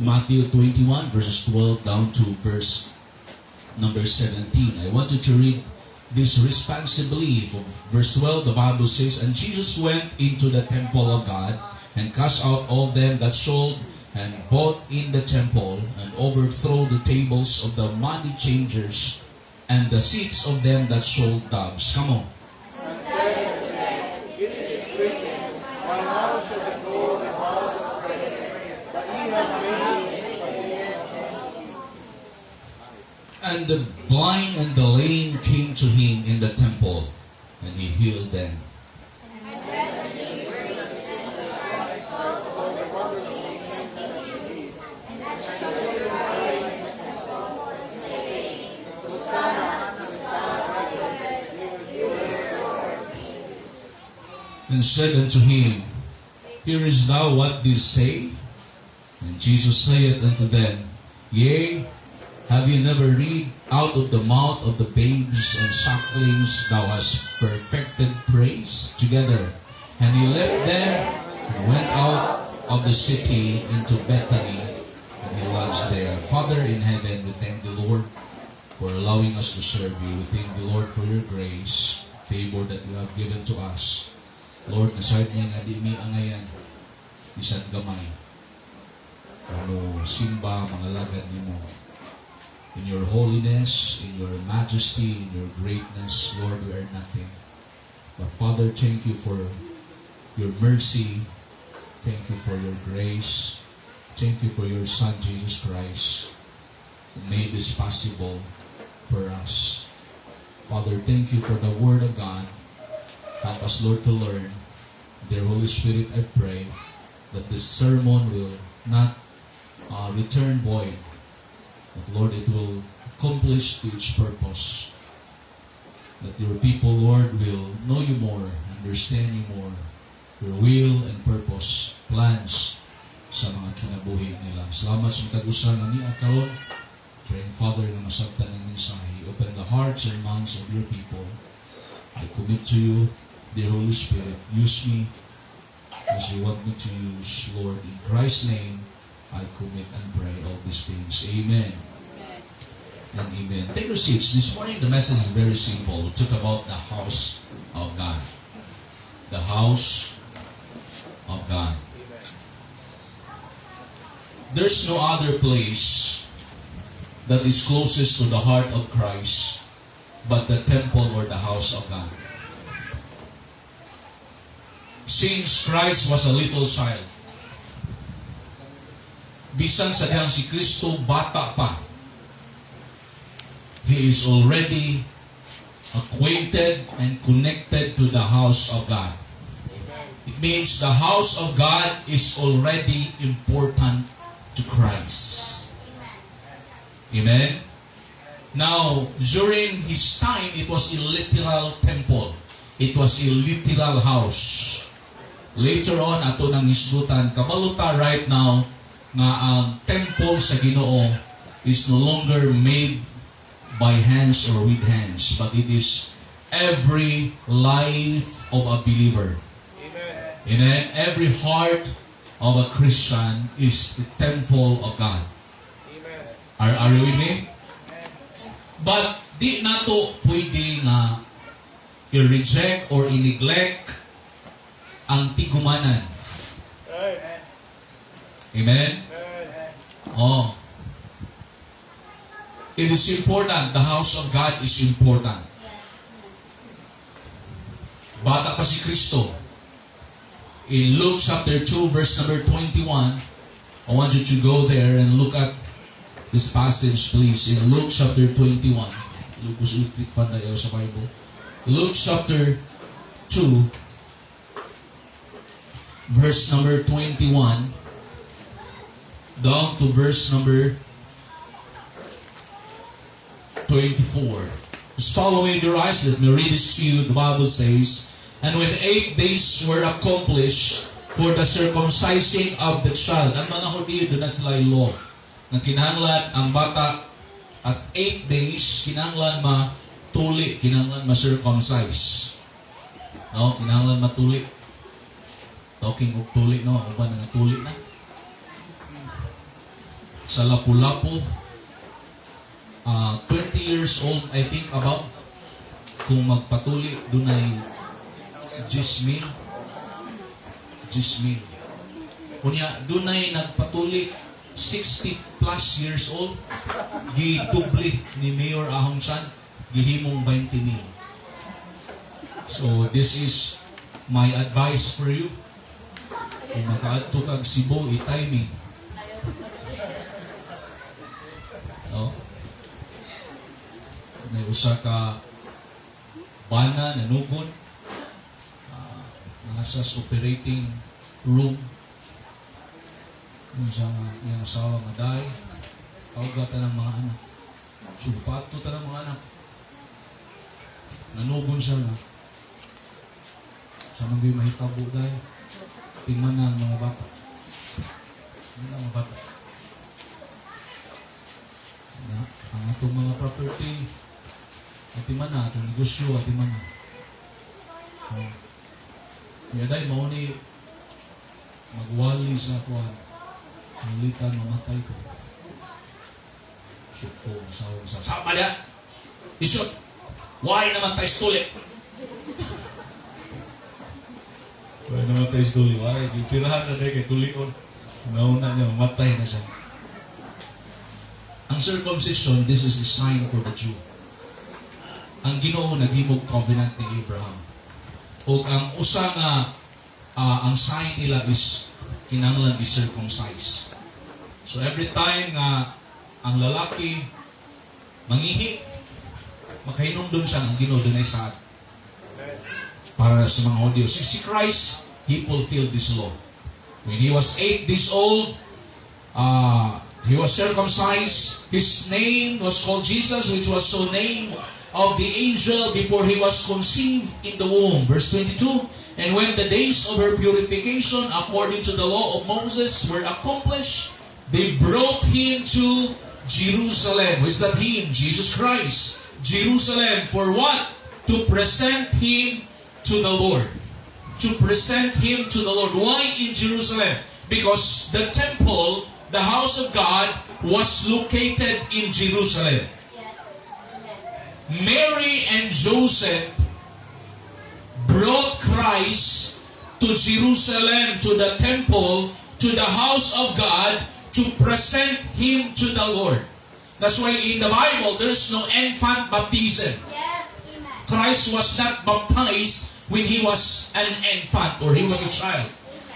Matthew 21 verses 12 down to verse number 17. I want you to read this responsibly. Verse 12, the Bible says, "And Jesus went into the temple of God, and cast out all them that sold and bought in the temple, and overthrew the tables of the money changers, and the seats of them that sold doves." Come on. And said unto them, It is written, My house shall be called a house of prayer, but ye have made it a den of thieves. And the blind and the lame came to him in the temple, and he healed them. And said unto him, Hearest thou what these say? And Jesus saith unto them, Yea, have ye never read, Out of the mouth of the babes and sucklings thou hast perfected praise together? And he left them and went out of the city into Bethany, and he lodged there. Father in heaven, we thank the Lord for allowing us to serve you. We thank the Lord for your grace, favor that you have given to us. Lord, nasayad niya nga di mi angayan, isang gamay. Ano, simba, mga lagad ni mo. In your holiness, in your majesty, in your greatness, Lord, we are nothing. But Father, thank you for your mercy. Thank you for your grace. Thank you for your Son, Jesus Christ, who made this possible for us. Father, thank you for the Word of God. Help us, Lord, to learn. Dear Holy Spirit, I pray that this sermon will not return void. But Lord, it will accomplish its purpose. That your people, Lord, will know you more, understand you more, your will and purpose, plans sa mga kinabuhi nila. Salamat sa matagusan na niya karon. Praying, Father, na masabtan ng mensahe. Open the hearts and minds of your people. I commit to you, dear Holy Spirit, use me as you want me to use, Lord. In Christ's name, I commit and pray all these things. Amen. And amen. Take your seats. This morning, the message is very simple. We'll talk about the house of God. The house of God. There's no other place that is closest to the heart of Christ but the temple or the house of God. Since Christ was a little child, bisan sa diyang si Kristo bata pa, he is already acquainted and connected to the house of God. It means the house of God is already important to Christ. Amen? Now, during his time, it was a literal temple. It was a literal house. Later on, ato nang hisgutan, kabaluta right now, nga ang temple sa Ginoo is no longer made by hands or with hands, but it is every life of a believer. Amen. Amen. Every heart of a Christian is the temple of God. Amen. Are you with me? But di nato pwede nga i-reject or i-neglect ang tigumanan. Amen? Oh. It is important. The house of God is important. Bata pa si Kristo. In Luke chapter 2 verse number 21, I want you to go there and look at this passage, please. In Luke chapter 21. Sa Bible. Luke chapter 2 verse number 21 down to verse number 24. Just following your eyes, let me read this to you. The Bible says, And when 8 days were accomplished for the circumcising of the child, ang mga Hudiyo doon na sila law, na kinahanglan ang bata at 8 days, kinahanglan matuli, kinahanglan ma-circumcise. No? Kinahanglan matuli. Talking of tuli, no? Ako ba nang tuli na? sa Lapu-Lapu. 20 years old, I think, about. Kung magpatuli, dunay Jismil. Kunya, dunay nagpatuli 60 plus years old. Gidubli ni Mayor Ahong Chan. Gihimong 20,000. So, this is my advice for you. Kung makaadto kag Cebu, i-timing. No? May usa ka bana, nanugod. Nasas operating room. Yung sa yung asawa nga dahi. Kaugatan ng mga anak. Sumpato ta ng mga anak. Nanugon siya na. Sa mga mahitabo dahi. Tingnan na ang mga bata. Tingnan ang mga bata. Ang atong mga property, atiman na, atong negosyo, atiman na. Kaya dahil mauni, magwali sa kuhan. Militan, mamatay ko. Sukto, masawang sa. Sama niya! Isot! Why naman tayo stuli? Why naman tayo stuli? Why? Pirahan na dahil kay tulion. Nauna niya, mamatay na siya. Ang circumcision, this is a sign for the Jew. Ang Ginoo naghimog covenant ni Abraham. O ang usa nga ang sign nila is kinahanglan is circumcised. So every time nga ang lalaki mangihi, makahinumdum siya ng Ginoo dunay saad. Para sa mga Hudyo. Si Christ, He fulfilled this law. When He was 8 days old, He was circumcised. His name was called Jesus, which was so named of the angel before he was conceived in the womb. Verse 22, and when the days of her purification according to the law of Moses were accomplished, they brought him to Jerusalem. Who is that him? Jesus Christ. Jerusalem. For what? To present him to the Lord. To present him to the Lord. Why in Jerusalem? Because the temple, the house of God, was located in Jerusalem. Mary and Joseph brought Christ to Jerusalem, to the temple, to the house of God, to present Him to the Lord. That's why in the Bible, there's no infant baptism. Yes, amen. Christ was not baptized when He was an infant or He was a child.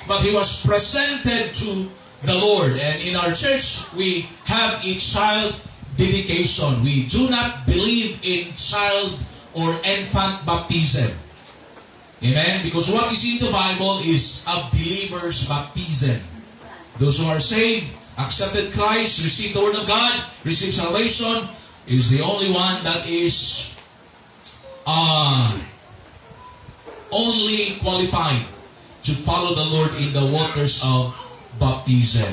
But He was presented to the Lord. And in our church, we have a child dedication. We do not believe in child or infant baptism. Amen? Because what is in the Bible is a believer's baptism. Those who are saved, accepted Christ, receive the Word of God, receive salvation, is the only one that is only qualified to follow the Lord in the waters of baptism.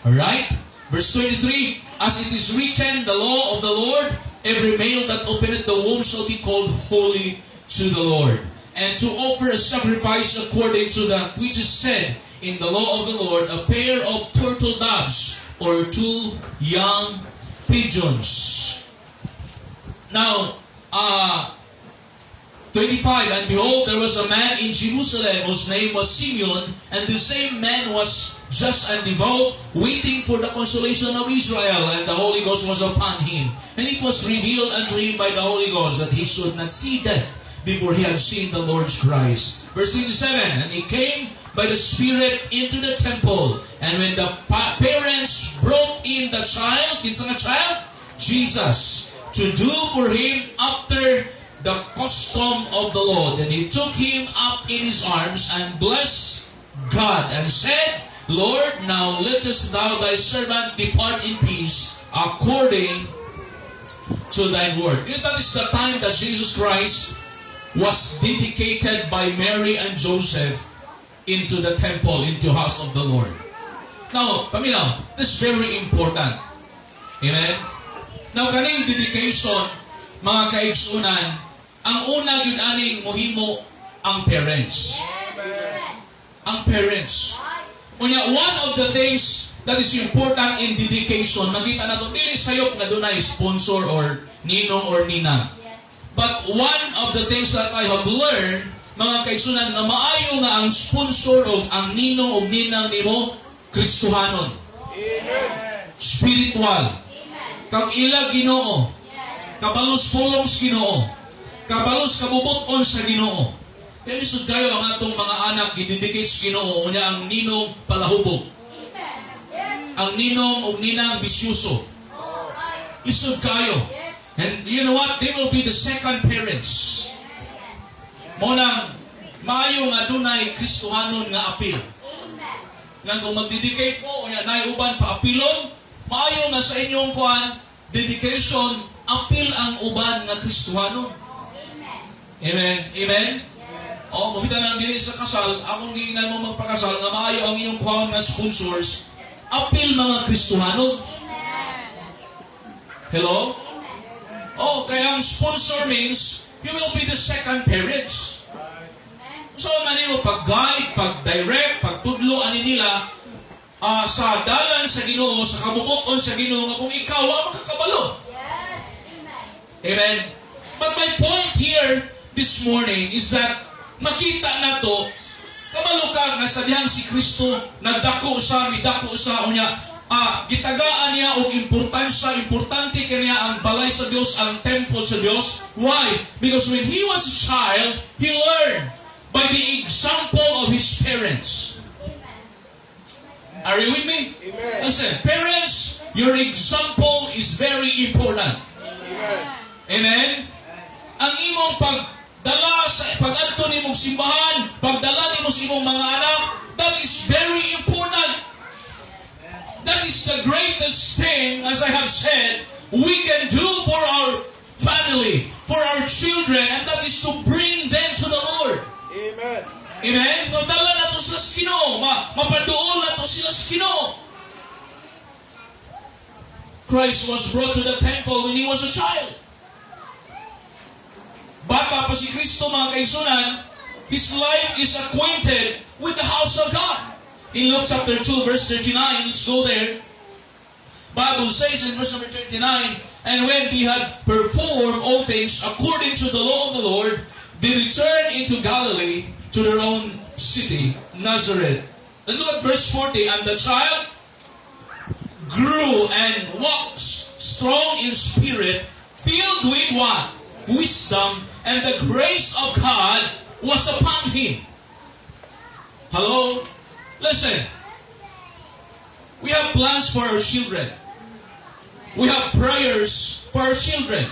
Alright? Verse 23, as it is written, the law of the Lord, every male that openeth the womb shall be called holy to the Lord. And to offer a sacrifice according to that which is said in the law of the Lord, a pair of turtle doves or 2 young pigeons. Now, 25, and behold, there was a man in Jerusalem whose name was Simeon, and the same man was just and devout, waiting for the consolation of Israel, and the Holy Ghost was upon him. And it was revealed unto him by the Holy Ghost that he should not see death before he had seen the Lord's Christ. Verse 27, and he came by the Spirit into the temple, and when the parents brought in the child, kinsa nga child? Jesus, to do for him after the custom of the Lord. And he took him up in his arms and blessed God and said, Lord, now lettest thou thy servant depart in peace according to thine word. That is the time that Jesus Christ was dedicated by Mary and Joseph into the temple, into the house of the Lord. Now, paminaw, this is very important. Amen? Now, kaning dedication, mga kaigsunan, ang una yun aning mohimo ang parents. Ang parents. One of the things that is important in dedication education, makita na to, dili sayop nga dunay sponsor or ninong or ninang. But one of the things that I have learned, mga kaigsunan, nga maayo nga ang sponsor o ang ninong o ninang nimo, Kristohanon. Spiritual. Kag ila Ginoo. Kabalos pulong sa Ginoo. Kabalos kabubuton sa Ginoo. Kaya lisod kayo ang atong mga anak gidedicate sa Ginoo, unya ang ninong palahubog. Ang ninong o ninang bisyuso. Lisod kayo. And you know what? They will be the second parents. Munang maayo nga dunay Kristohanon nga apil. Nga kung mag-dedicate mo, unya nay uban pa apilon, maayo nga sa inyong kuan dedication, apil ang uban nga Kristohanon. Amen. Amen. O, mabita na dili sa kasal, akong giingnan mo magpakasal, nga maayo ang inyong kuhan nga sponsors, apil mga Kristohanon. Hello? Oh, kaya ang sponsor means, you will be the second parents. So, manimo pag-guide, pag-direct, pagtudlo, ani nila, sa dalan sa Ginoo, sa kabubuton sa Ginoo, nga kung ikaw, makakabalo. Amen. But my point here, this morning, is that, makita na to, kabalo ka nga sa diyang si Kristo, nagdako sa, midako sa, unya, gitagaan niya o importante kanya ang balay sa Diyos, ang temple sa Diyos. Why? Because when he was a child, he learned by the example of his parents. Are you with me? Amen. Listen, parents, your example is very important. Amen. Amen? Ang imong pagdala sa pag-adto nimong simbahan, pagdala nimo sa imong mga anak, that is very important. That is the greatest thing, as I have said, we can do for our family, for our children, and that is to bring them to the Lord. Amen. Amen? Magdala na to sa Ginoo, mapaduol na to sila sa Ginoo. Christ was brought to the temple when he was a child. Bata pa si Kristo, mga kaigsunan, his life is acquainted with the house of God. In Luke chapter 2, verse 39, let's go there. Bible says in verse number 39, and when they had performed all things according to the law of the Lord, they returned into Galilee to their own city, Nazareth. And look at verse 40, and the child grew and walked strong in spirit, filled with what? Wisdom, and the grace of God was upon him. Hello? Listen, we have plans for our children. We have prayers for our children.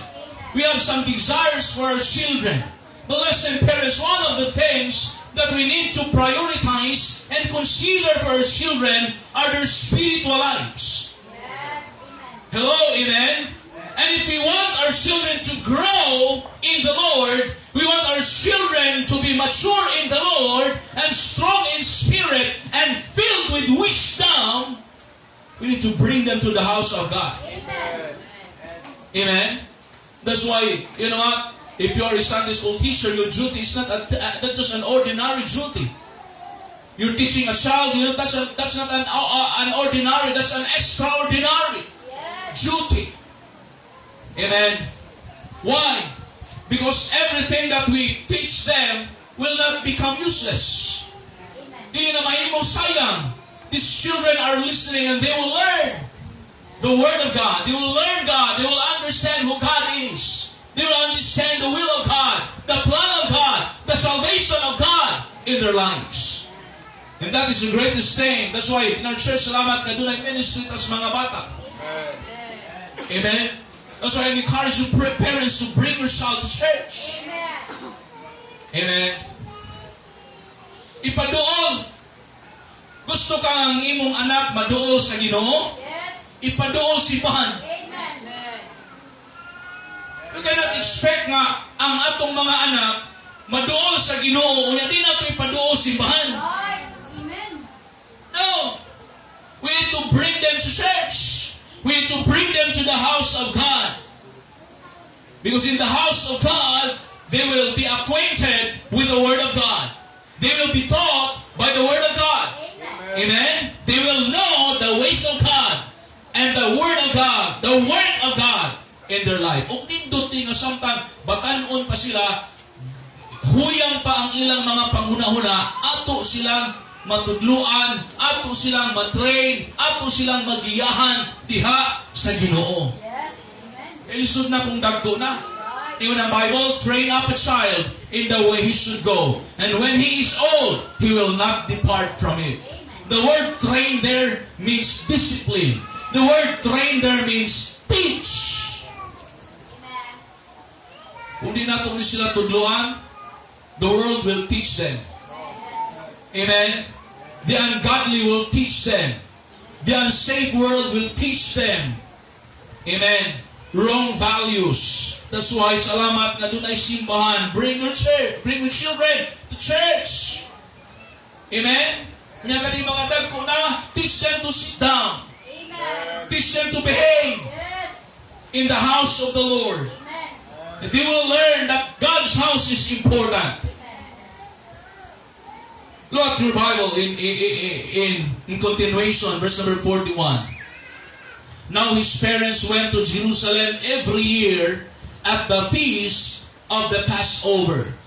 We have some desires for our children. But listen, parents, one of the things that we need to prioritize and consider for our children are their spiritual lives. Hello, amen? And if we want our children to grow in the Lord, we want our children to be mature in the Lord and strong in spirit and filled with wisdom, we need to bring them to the house of God. Amen. Amen. That's why, you know what? If you are a Sunday school teacher, your duty is not that's just an ordinary duty. You're teaching a child, you know, that's not an ordinary, that's an extraordinary duty. Amen. Why? Because everything that we teach them will not become useless. Hindi na mahimong sayang. These children are listening and they will learn the Word of God. They will learn God. They will understand who God is. They will understand the will of God, the plan of God, the salvation of God in their lives. And that is the greatest thing. That's why in our church, salamat na doon ay ministry tas mga bata. Amen. That's why I encourage you parents to bring your child to church. Amen. Ipaduol. Gusto kang imong anak maduol sa Ginoo? Ipaduol simbahan. You cannot expect nga ang atong mga anak maduol sa Ginoo unya di nato ipaduol simbahan. No. We need to bring them to church. We need to bring them to the house of God. Because in the house of God, they will be acquainted with the Word of God. They will be taught by the Word of God. Amen. They will know the ways of God. And and the Word of God in their life. O nindot nga samtang batanon pa sila, huyang pa ang ilang mga panghuna-huna, ato silang matudluan, ato silang matrain, ato silang magiyahan diha sa Ginoo. Yes. Amen. Ilisod na kung dagko na. Ingon ang Bible, train up a child in the way he should go. And when he is old, he will not depart from it. The word train there means discipline. The word train there means teach. Amen. Kung di nato ni sila tudluan, the world will teach them. Amen. The ungodly will teach them. The unsaved world will teach them. Amen. Wrong values. That's why salamat nga doon ay simbahan. Bring your children to church. Amen. Nga kani mga dagko na, teach them to sit down. Amen. Teach them to behave Yes. in the house of the Lord. Amen. And they will learn that God's house is important. Look at your Bible in continuation, verse number 41. Now his parents went to Jerusalem every year at the feast of the Passover.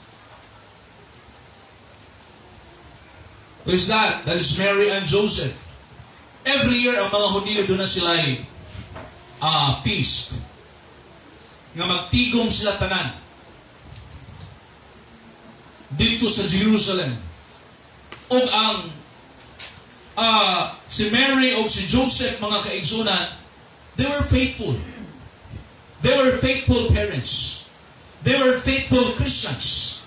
Who is that? That is Mary and Joseph. Every year, ang mga Hudiyo doon na sila feast. Nga magtigom sila tanan. Dito sa Jerusalem. O ang si Mary o si Joseph, mga kaigsunan, they were faithful. They were faithful parents. They were faithful Christians.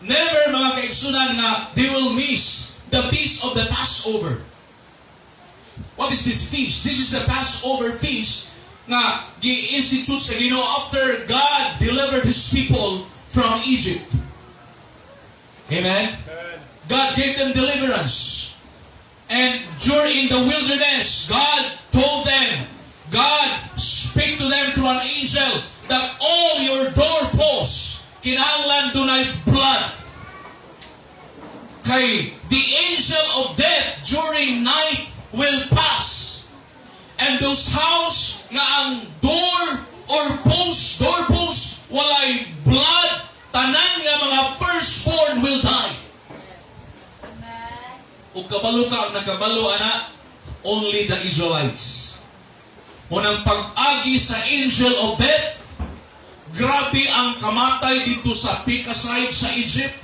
Never, mga kaigsunan, nga they will miss the feast of the Passover. What is this feast? This is the Passover feast nga gi-institute sa Ginoo after God delivered His people from Egypt. Amen? God gave them deliverance. And during the wilderness, God told them, God speak to them through an angel that all your doorposts kinahanglan dunay blood. Kay the angel of death during night will pass. And those house nga ang doorpost walay blood, tanan nga mga firstborn will die. Ug kabalo ka, nakabalo ana, only the Israelites. Unang pag-agi sa angel of death, grabe ang kamatay dito sa Pikaside sa Egypt.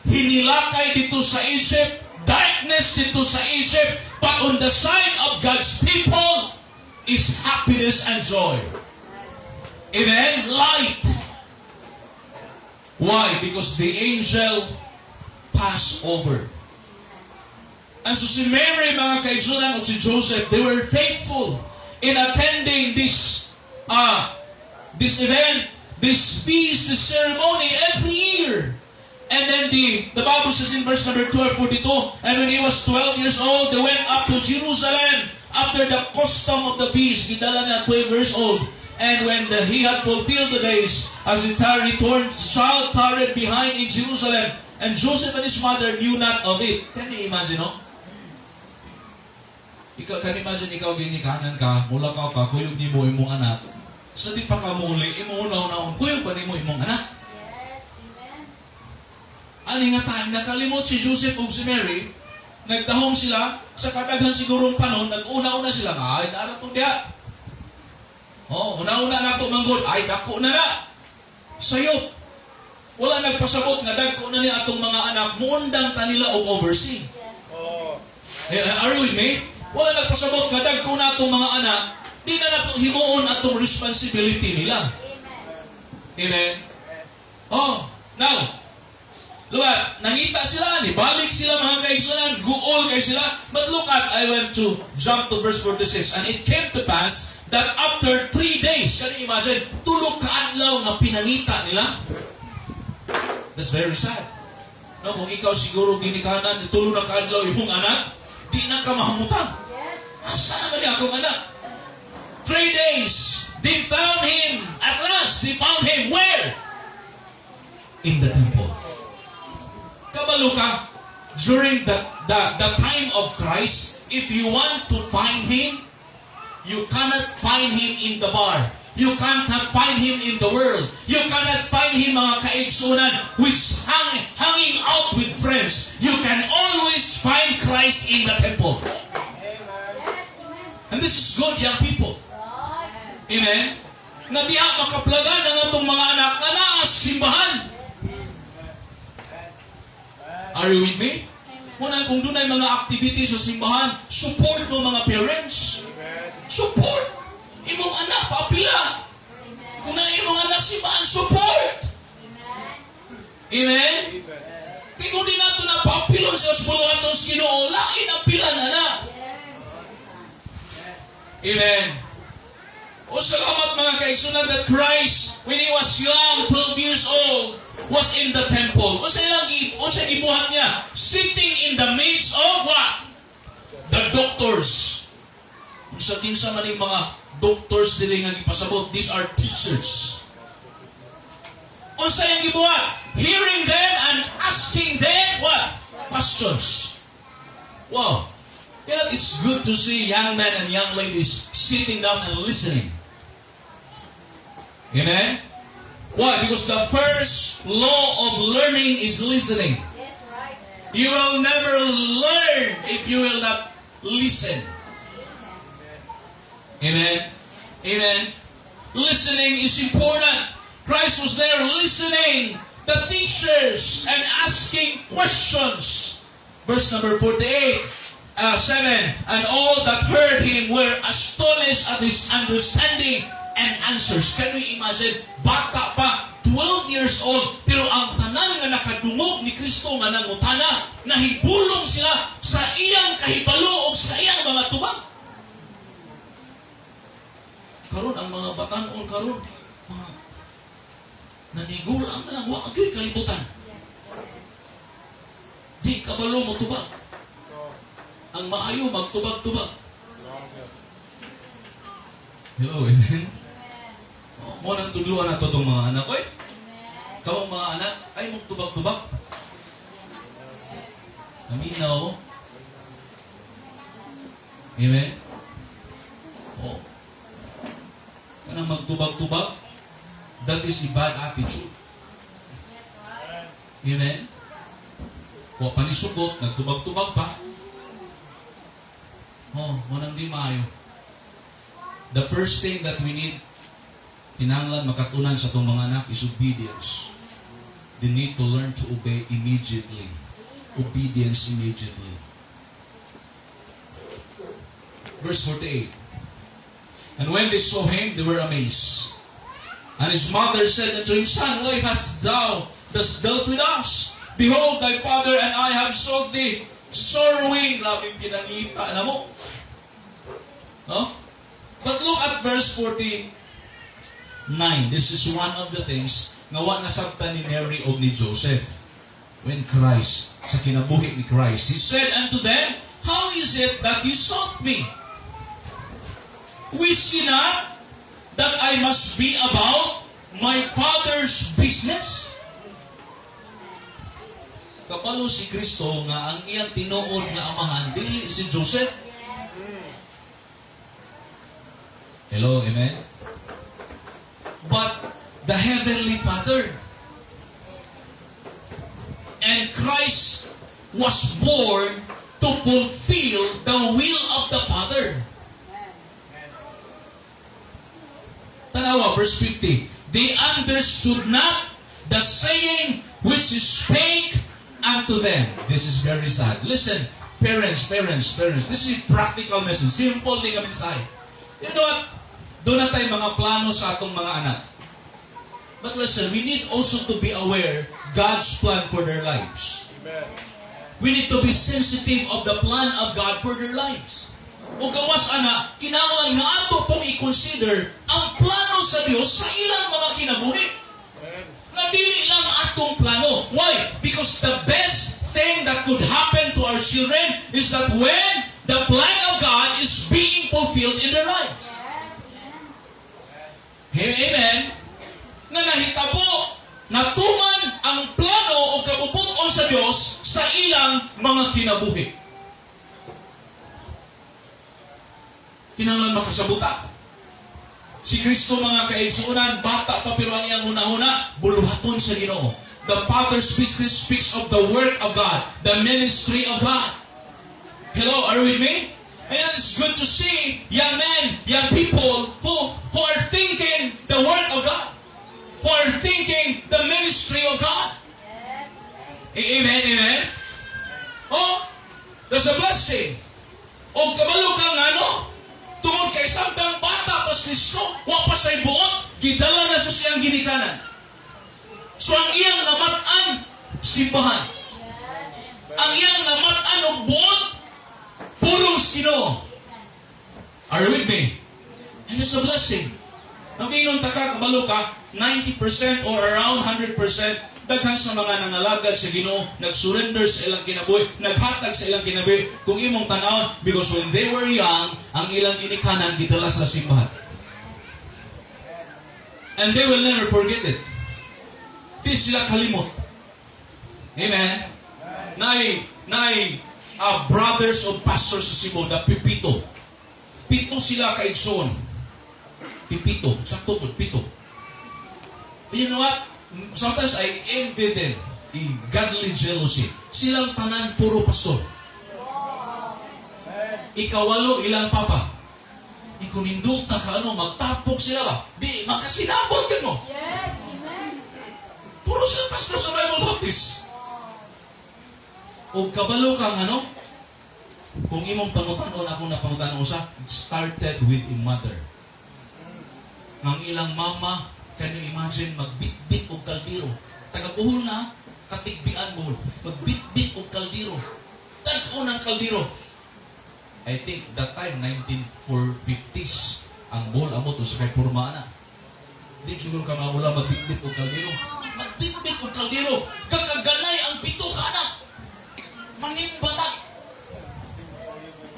Hinilakay dito sa Egypt, darkness dito sa Egypt, but on the side of God's people is happiness and joy. Amen? Light. Why? Because the angel passed over. And so si Mary, mga kaigsunan, o si Joseph, they were faithful in attending this event, this feast, this ceremony every year. And then the Bible says in verse number 12:42, and when he was 12 years old, they went up to Jerusalem after the custom of the feast. Gidala na 12 years old. And when he had fulfilled the days, as he returned, the child tarried behind in Jerusalem, and Joseph and his mother knew not of it. Can you imagine, no? Can you imagine ikaw ginikanan ka, mula ka, kuyog ni mo imong anak. Sa di pa ka muli, imong una-una, kuyog pa ni mo imong anak. Yes. Amen. Ani nga time, nakalimot si Joseph ug si Mary, nagdahom sila, sa kadaghan sigurong panon, nag-una-una sila nga, ay naratong diya. Una-una na ito manggod, ay dako na na. Sayot. Wala nagpasabot nga dagko na ni atong mga anak, muundang tanila og oversee. Yes. Are you with me? Wala nagpasabot nga dagko na atong mga anak, di na nato himuon atong responsibility nila. Amen. Amen? Now, luwa, nangita sila, balik sila mga kaigsunan, guol kay sila. But look at, I want to jump to verse 46. And it came to pass that after 3 days, can you imagine, tulog kaadlaw na pinangita nila? That's very sad. No, kung ikaw siguro ginikanan, tulog na kaadlaw yung anak, di na ka mahamutan. Yes. Asa naman niya akong anak? 3 days, they found him. At last, they found him where? In the temple. Kabalo ka, during the time of Christ, if you want to find Him, You cannot find him in the bar. You cannot find him in the world. You cannot find him, mga kaigsunan, which hanging out with friends. You can always find Christ in the temple. And this is good, young people. Amen? Na diha makaplagan ng atong mga anak na naa simbahan. Are you with me? Muna kung doon ay mga activities sa simbahan, support mo mga parents. Support. Imong anak, paapila. Kung na imong anak simbahan, support. Amen? Kaya kung di nato na paapilon sa puluhan itong Ginoo, lain ang pila na na. Amen. O salamat mga kaigsunan that Christ, when He was young, 12 years old, was in the temple. O sa gibuhat niya, sitting in the midst of what? The doctors. Kung sa kinsa man yung mga doctors dili nga gipasabot, these are teachers. O sa yung gibuhat, hearing them and asking them what? Questions. Wow. You know, it's good to see young men and young ladies sitting down and listening. Amen? Why? Because the first law of learning is listening. Yes, right. You will never learn if you will not listen. Amen? Amen? Listening is important. Christ was there listening the teachers and asking questions. Verse number 48. 7, and all that heard him were astonished at his understanding and answers. Can we imagine? Bata pa, 12 years old, pero ang tanan nga nakadungog ni Kristo nga nangutana, nahibulong sila sa iyang kahibalo o sa iyang mga tubag. Karon ang mga batanon karon, mga nanigulang na lang, wag gyud kalibutan. Di kabalo mo tubag. Ang maayo, magtubag-tubag. Hello, amen? Mo nang tuluan na to itong mga anak ko eh. Kawang mga anak, ay magtubag-tubag. Naminaw ko. Amen? O. Kanang magtubag-tubag, that is a bad attitude. Amen? O, panisugot, nagtubag-tubag pa. Oh, munang di maayo. The first thing that we need, kinahanglan makatunan sa itong mga anak is obedience. They need to learn to obey immediately. Obedience immediately. Verse 48. And when they saw him, they were amazed. And his mother said unto him, Son, why hast thou thus dealt with us? Behold, thy father and I have sought thee sorrowing. Labing pinangita na mo. No? But look at verse 49. This is one of the things nga wa nasabtan ni Mary o ni Joseph when Christ, sa kinabuhi ni Christ, He said unto them, How is it that you sought me? Wist ye not that I must be about my Father's business? Kapalo si Kristo nga ang iyang tinuod nga amahan, dili si Joseph. Hello, amen? But the Heavenly Father. And Christ was born to fulfill the will of the Father. Tanawa, verse 50. They understood not the saying which He spake unto them. This is very sad. Listen, parents. This is a practical message. Simple din kami sa You know what? Doon na tayo mga plano sa atong mga anak. But listen, we need also to be aware God's plan for their lives. Amen. We need to be sensitive of the plan of God for their lives. O gawas ana, kinahanglan nga ato pong i-consider ang plano sa Dios sa ilang mga kinabuhi. Na dili lang atong plano. Why? Because the best thing that could happen to our children is that when the plan of God is being fulfilled in their lives. Amen? Na nahitabo, natuman ang plano o kabubuton sa Diyos sa ilang mga kinabuhi. Kinahanglan makasabuta. Si Kristo mga kaigsuunan, bata pa pero ang iyang una-una, buluhaton sa Ginoo. The Father's business speaks of the work of God, the ministry of God. Hello, are you with me? And it's good to see young men, young people who are thinking the word of God, who are thinking the ministry of God. Amen, amen. Oh, there's a blessing. O kabalo kang tungod kay samtang bata pas Kristo, wa pa say buot, gidala na sa siyang ginikanan. So ang iyang namatan, simbahan. Ang iyang namatan og buot, purong Ginoo. Are you with me? And it's a blessing. Ang ingon taka kabalo ka, 90% or around 100%, daghan sa mga nangalagad sa Ginoo, nag-surrender sa ilang kinabuhi, naghatag sa ilang kinabuhi. Kung imong tanawon, because when they were young, ang ilang ginikanan gidala sa simbahan. And they will never forget it. Di sila kalimot. Amen? Nay brothers of pastors sa Cebu, na pipito. Pito sila kaigsoon. Pipito. Sakto po, pito. But you know what? Sometimes I envy them in godly jealousy. Silang tanan puro pastor. Ikawalo ilang papa. Ikunindulta ka magtapok sila ba? Di, makasinabot ka mo. Yes, amen. Puro sila pastor sa Bible Baptist. O kabalo kang kung imong pangutanon, ako na pangutanon sa, started with a mother. Ang ilang mama, can you imagine, magbitbit o kaldero. Tagabuhol na, katigbian buhol. Magbitbit o kaldero. Tag-o ng kaldero. I think that time, 1950s, ang buhol amot o sa kay Purmana. Di siguro ka mawala magbitbit o kaldero. Magbitbit o kaldero. Kakaganay ang pito ka na. Manimbatak.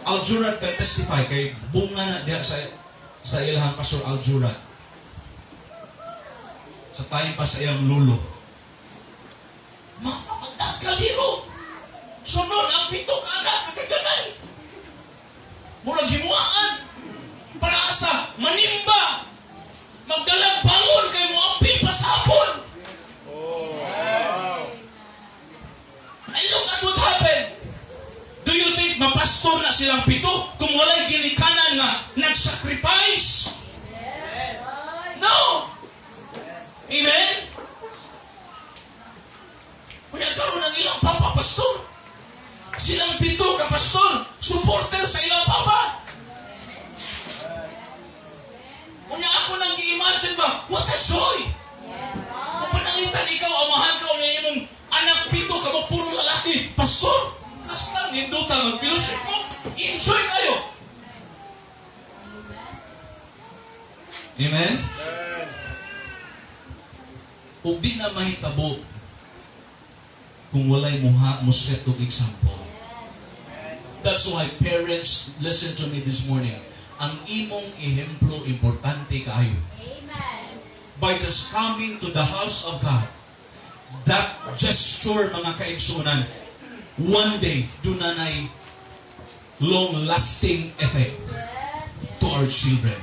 Aljurat can testify kay bunga na diha sa ilahang Pastor Aljurat. Sa time pa sa iyang lulo. Mama, magdagkaliro. Sunod ang pito ka anak, kakaganay. Murag himuaan. Para asa, manimba. Magdalang balon kay mo ang pasapon. Oh, wow. And look at what happened. Do you think mapastor na silang pito kung walay ginikanan nga nag-sacrifice? No! Amen? Kaya karoon ng ilang papa, pastor. Silang pito ka, pastor. Supporter sa ilang papa. Kaya ako nang i-imagine ba, what a joy! Kung panangitan ikaw, amahan ka, niya imong anak pito ka mo, puro lalaki. Pastor, kastang hindutan, mag-fellowship mo. Enjoy kayo. Amen? Kung di na mahitabo kung walay mo set of example. That's why parents, listen to me this morning. Ang imong ehemplo importante kaayo. Amen. By just coming to the house of God, that gesture mga kaigsunan, one day, dunanay long-lasting effect to our children.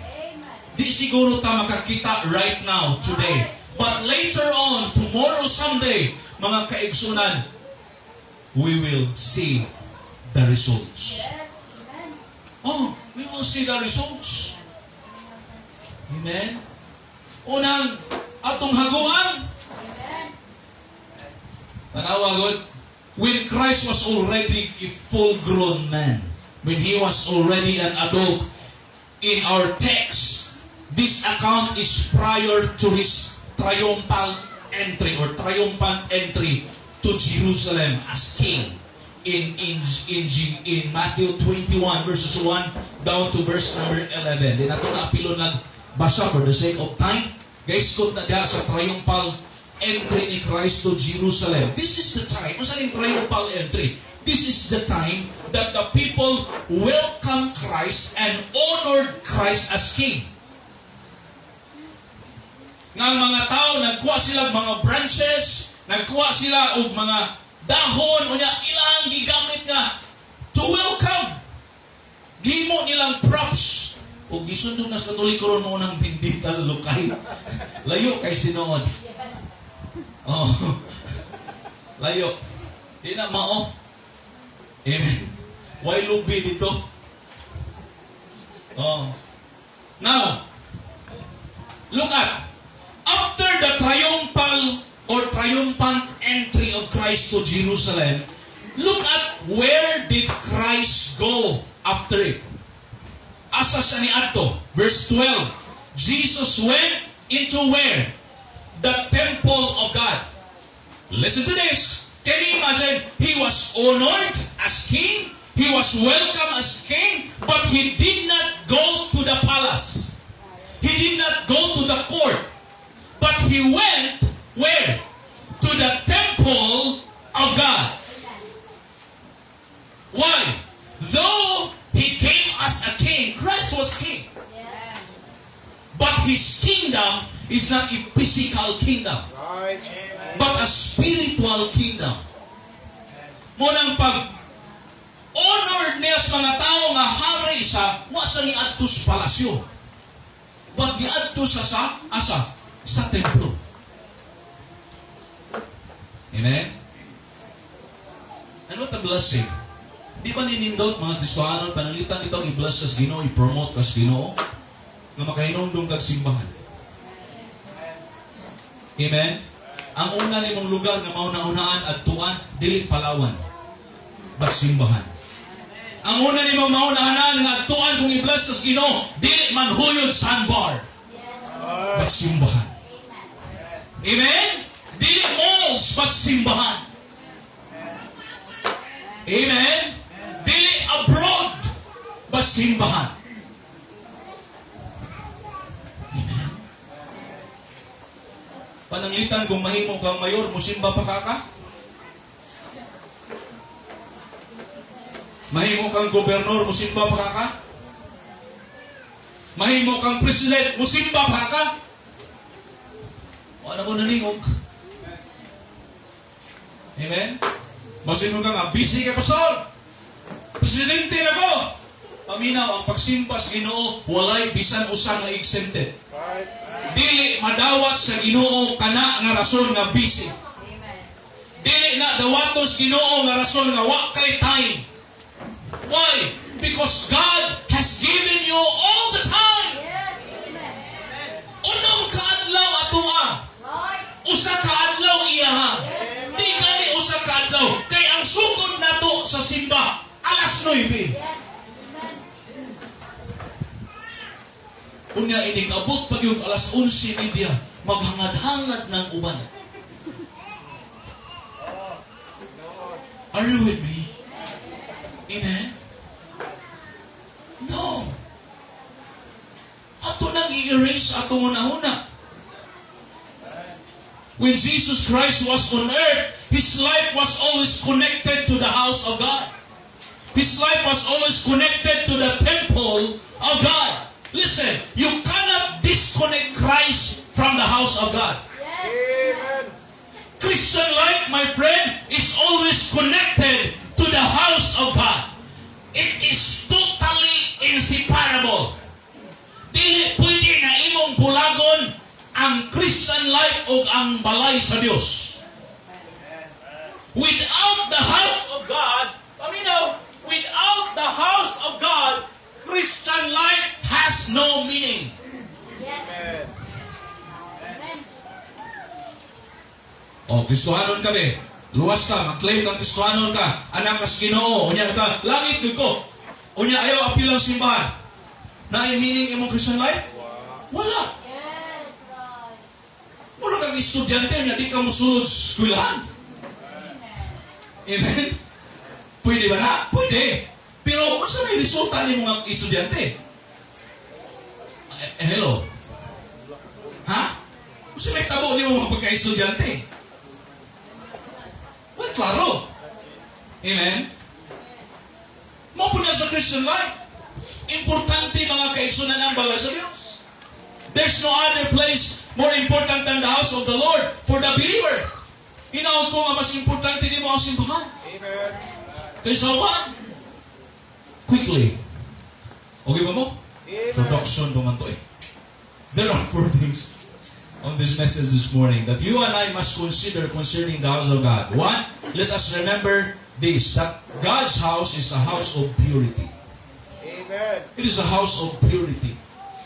Di siguro ta makakita right now, today. But later on, tomorrow, someday, mga kaigsunan, we will see the results. Oh, we will see the results. Amen? Unang, atong haguan. Tanawa, God. When Christ was already a full-grown man, when He was already an adult, in our text, this account is prior to His triumphal entry or triumphant entry to Jerusalem as king in Matthew 21 verses 1 down to verse number 11. Di nato na apilo nagbasa for the sake of time. Guys, kung na diha sa triumphal entry ni Christ to Jerusalem. This is the time. Kung saan yung triumphal entry? This is the time that the people welcome Christ and honored Christ as king. Ng mga tao, nagkuha sila mga branches, nagkuha sila og mga dahon, o niya, ilang gigamit nga to welcome. Gimo nilang props Ug gisundog na sa Katoliko ron mo nang bindita sa lukay. Layo kay sinuod. Oh. Layo. Di na mao. Amen. Why lubi dito? Oh. Now, look at after the triumphant entry of Christ to Jerusalem, look at where did Christ go after it. Asa siya ni adto? Verse 12. Jesus went into where? The temple of God. Listen to this. Can you imagine? He was honored as king. He was welcome as king. But he did not go to the palace. He did not go to the court. But he went where? To the temple of God. Why? Though he came as a king, Christ was king. But his kingdom is not a physical kingdom, Right. but a spiritual kingdom. Munang pag honored niya sa mga tao nga hari siya, wa sa niadto sa palasyo. But niadto sa asa? Sa templo. Amen? And what a blessing. Di ba ninindot mga Kristohanon, pananglitan itong i-bless kas Ginoo, i-promote kas Ginoo, nga makahinumdum kag simbahan. Amen? Ang una nimong lugar nga mauna-unaan at tuan, dili Palawan, but simbahan. Ang una nimong mauna-unaan nga at tuan kung i-bless kas Ginoo, dili manhuyod sandbar, but simbahan. Amen? Dili malls, but simbahan. Amen? Dili abroad, but simbahan. Amen? Pananglitan kung mahimo kang mayor, musimba pa ka? Mahimo kang gobernador, musimba pa ka? Mahimo kang president, musimba pa ka? Wala mo naningog. Amen? Masinong ka nga, busy ka, pastor. Presidente na ko. Paminaw, ang pagsimba sa Ginoo, walay bisan usa nga exempted. Right. Dili madawat sa Ginoo kana nga rason nga busy. Dili na dawaton sa Ginoo nga rason nga wa kay time. Why? Because God has given you all the time. Unong kaadlaw atoa. Usa ka adlaw iya ha. Di gani usa ka adlaw. Kay ang sugod nato sa simba, alas 9. Unya ining abot pag yung alas 11:30, maghangad-hangad ng uban. Are you with me? Amen? No. Ato nang i-erase ato una-una. When Jesus Christ was on earth, His life was always connected to the house of God. His life was always connected to the temple of God. Listen, you cannot disconnect Christ from the house of God. Amen. Christian life, my friend, is always connected to the house of God. It is totally inseparable. Dili pwede na imong bulagon ang Christian life o ang balay sa Diyos. Without the house of God, without the house of God, Christian life has no meaning. Amen. O, Kristohanon kami. Luwas ka, mag-claim kang Kristohanon ka. Anak ka sa Ginoo. Unya ka, langit ko. Unya ayaw apilang simbahan. Na yung meaning imong Christian life? Wala. Wala kang estudyante na di ka musulod sa eskwelahan. Amen? Pwede ba na? Pwede. Pero kung sa may resulta ni mga estudyante? Hello? Ha? Kung sa may tabo ni mga pagka-estudyante? Well, klaro. Amen? Mapunta sa Christian life. Importante mga kaigsunan ang balay sa Diyos. There's no other place more important than the house of the Lord for the believer. Inaon ko nga mas importante di mo ang simbahan. Amen. Kaysa ba? Quickly. Okay ba mo? Introduction naman to eh. There are 4 things on this message this morning that you and I must consider concerning the house of God. 1, let us remember this, that God's house is a house of purity. Amen. It is a house of purity.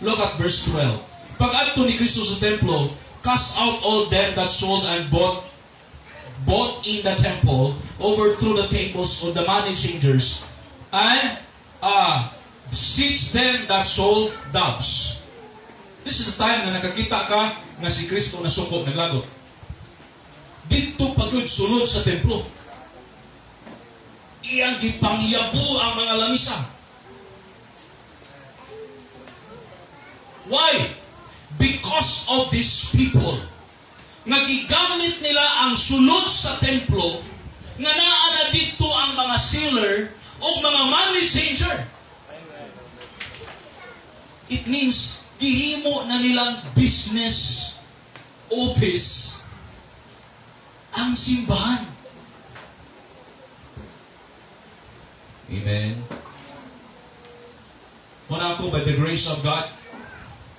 Look at verse 12. Pag adto ni Kristo sa templo, cast out all them that sold and bought in the temple, overthrew the tables of the money changers, and seized them that sold doves. This is the time na nakakita ka nga si Kristo na suko, naglagot. Dito pagod sulod sa templo. Iyang gipangyabo ang mga lamisa. Why? Because of these people. Nagigamit nila ang sulod sa templo nga naa na dito ang mga sealer o mga money changer. It means gihimo na nilang business office ang simbahan. Amen. Muna ako, by the grace of God,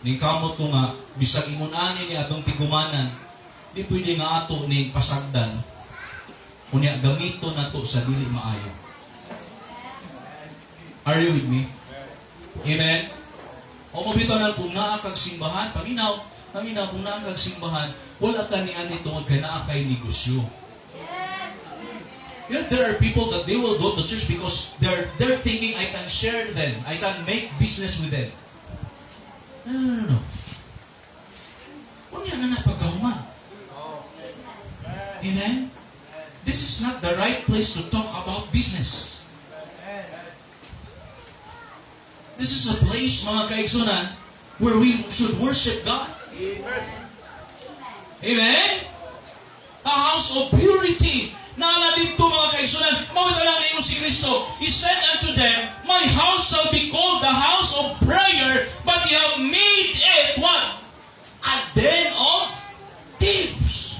ningkamot ko nga, bisag ingon ani ni atong tigumanan, di pwede nga ato ni pasagdan, unya gamito na to sa dili maayo. Are you with me? Amen? O mabito na kung naa kag simbahan, paminaw, kung naa kag simbahan, wala ka ni ani tungod kay naa kay negosyo. You know, there are people that they will go to church because they're thinking, I can share them, I can make business with them. No. Unya na napagahuman. Amen? This is not the right place to talk about business. This is a place, mga kaigsunan, where we should worship God. Amen. Amen? A house of purity. Naala dito, mga kaigsunan, mawala lang na si Kristo. He said unto them, my house shall be called the house of prayer, but ye have made it what? A den of thieves.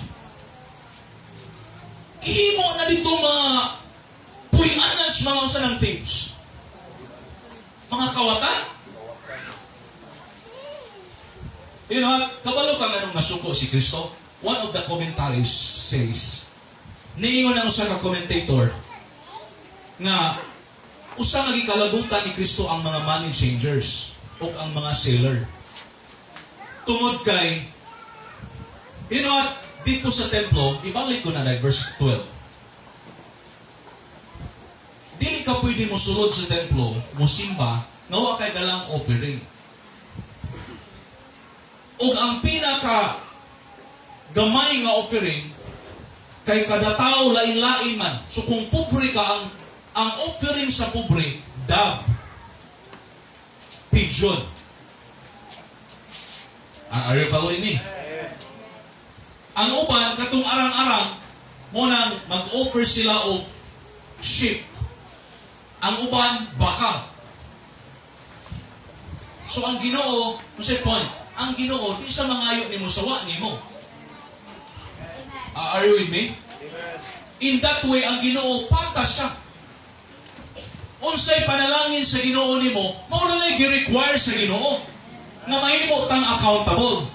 Ihimo na dito mga puyanan sa mga usan ng thieves. Mga kawatan. You know, kabalo ka nga nung nasuko si Kristo. One of the commentaries says, niingon ang usa ka commentator nga usa nga gikalabutan ni Kristo ang mga money changers o ang mga seller. Tungod kay, you know what, dito sa templo, ibalik ko na verse 12. Dili ka pwede mo sulod sa templo, mo simba, nga kay dalang offering. O ang pinaka gamay nga offering, kay kada tao lain-lain man. So kung pobre ka, ang offering sa pobre, dove, pigeon. Are you following me? Ang uban, katong arang-arang, munang mag-offer sila og sheep. Ang uban, baka. So ang Ginoo, say point, ang Ginoo, di sa mangayo nimo, sawa nimo. Are you with me? In that way, ang Ginoo, patas siya. Unsay panalangin sa Ginoo nimo, mao na gi-require sa Ginoo nga mahimo tang accountable.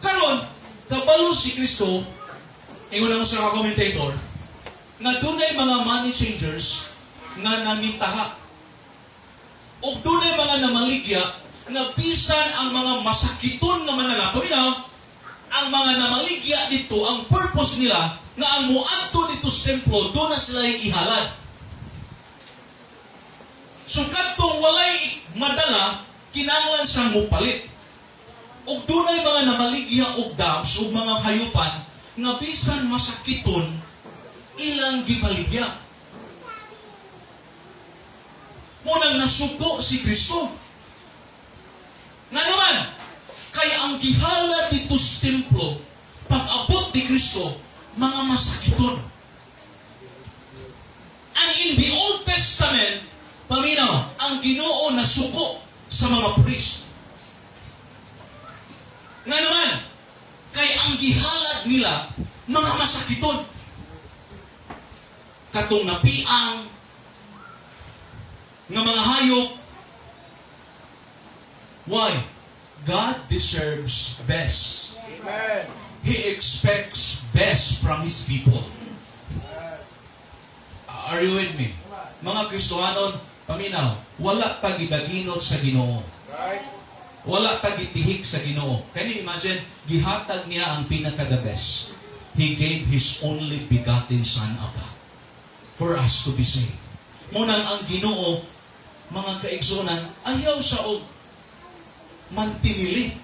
Karon, kabalo si Kristo, ingon lang sa commentator, nga dunay mga money changers nga namitaha. O dunay mga namaligya nga bisan ang mga masakiton nga manala. Paminaw, ang mga namaligya dito, ang purpose nila, nga ang muadto dito sa templo, doon na sila ihalad. So katong walay madala, kinanglan siyang mupalit. O doon ay mga namaligya o doves, o mga hayupan, nga bisan masakiton, ilang gibaligya. Munang nasuko si Kristo. Nga naman, kaya ang gihala dito sa templo, pag-abot ni Kristo, mga masakiton. And in the Old Testament, paminaw, ang Ginoo na suko sa mga priest. Nga naman, kaya ang gihalad nila, mga masakiton. Katong napiang, nga mga hayop, Why? God deserves best. Amen. He expects best from His people. Are you with me? Mga Kristohanon, paminaw, wala tagidaginot sa Ginoo. Right. Wala tagitihik sa Ginoo. Can you imagine? Gihatag niya ang pinaka-the best. He gave His only begotten Son of God for us to be saved. Munang ang Ginoo, mga kaigsunan, ayaw sa og mantinili.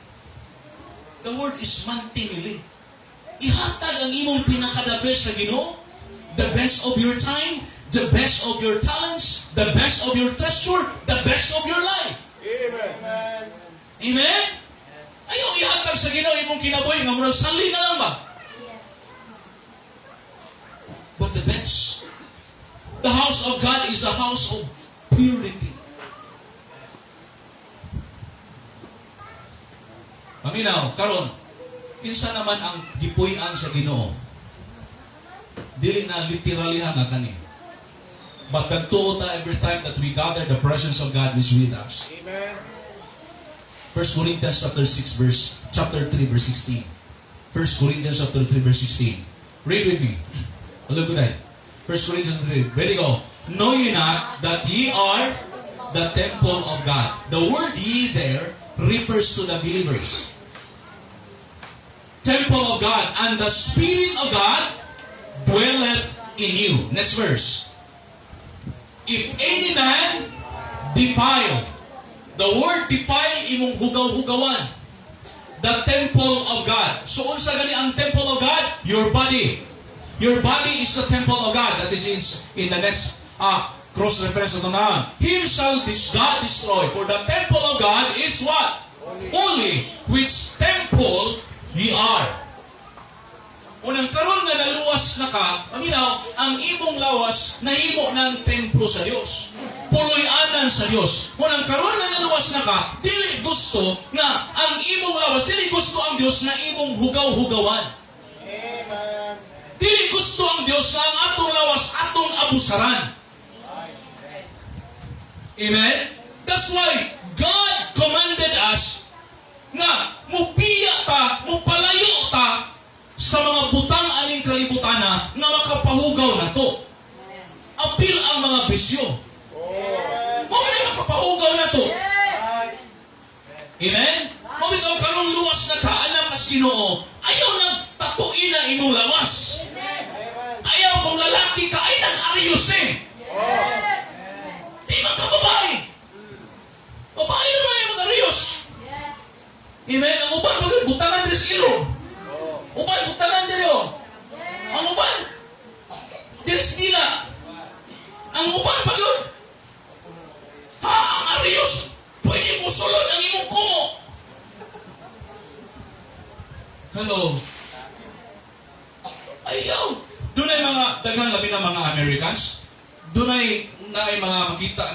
The word is mantinili. Ihatag ang imong pinaka-the best sa Ginoo. The best of your time, the best of your talents, the best of your treasure, the best of your life. Amen. Amen? Ayaw ihatag sa Ginoo imong kinabuhi nga murag sali na lang ba? But the best. The house of God is a house of purity. Paminaw, karon, kinsa naman ang gipuy-an sa Ginoo? Dili na literally nga kani. But kadto ta every time that we gather, the presence of God is with us. Amen. 1 Corinthians chapter 3 verse 16. 1 Corinthians chapter 3 verse 16. Read with me. Look good. 1 Corinthians 3. Ready, go. Know ye not that ye are the temple of God? The word ye there refers to the believers. Temple of God, and the Spirit of God dwelleth in you. Next verse. If any man defile, the word defile imong hugaw-hugawan, the temple of God. So unsa gani ang temple of God? Your body. Your body is the temple of God. That is in the next cross reference na naman. Him shall God destroy. For the temple of God is what? Holy. Which temple ye are. Unang karon nga naluwas na ka, paminaw, ang imong lawas nahimo ng templo sa Dios. Puloy-anan sa Dios. Unang karon nga naluwas na ka, dili gusto nga ang imong lawas, dili gusto ang Dios na imong hugaw-hugawan. Amen. Dili gusto ang Dios na ang atong lawas atong abusaran. Amen? That's why God commanded us nga mupiya ta, mupalayo ta sa mga butang aning kalibutana nga makapahugaw na to. Apil ang mga bisyo. Mawala makapahugaw na to. Amen? Mawala karong luwas na ka, anak as Ginoo, ayaw nagtatuin na imong lawas. Ayaw kung lalaki ka, ay nag-aryusin. Di man ka babae. Babae naman yung mag-aryos. Amen? Ang uban, butangan din sa ilong. Uban, butangan din yun. Ang uban, diris dila. Ang uban, pagod. Ang aryos, pwede mo sulod ang imong kumo. Hello? Ayaw. Doon ay mga, daghan labi ng mga Americans, doon ay mga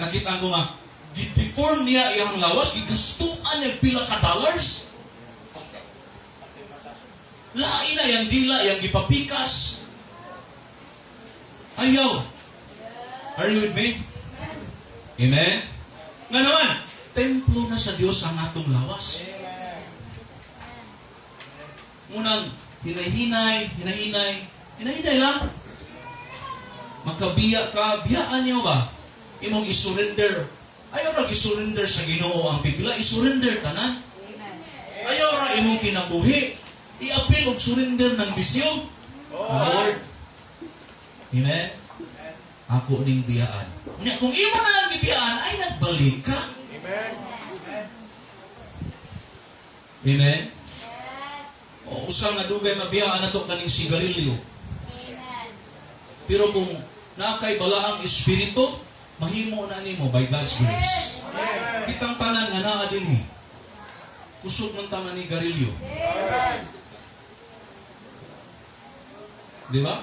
nakita ko nga, deform niya iyang lawas, gigastuan niya pila ka dollars. Lain na yang dila, yang gipapikas. Ayaw. Are you with me? Amen? Nga naman, templo na sa Diyos ang atong lawas. Munang, hinahinay lang. Magkabiya ka, biyaan niyo ba? Imong isurrender. Ayaw ra isurrender sa Ginoo ang bigla, isurrender tanan. Ayaw ra imong kinabuhi. I-appeal og surrender ng bisyo. Lord. Amen? Ako ning biyaan. Kung imo na lang gibiyaan, ay nagbalik ka. Amen. Amen? O usa nga dugay mabiyaan nato kaning sigarilyo. Pero kung nakay balaang espiritu, mahimo na nimo by God's grace. Kitang tanan nga naa dinhi. Kusog man tama ni garilyo. Di ba?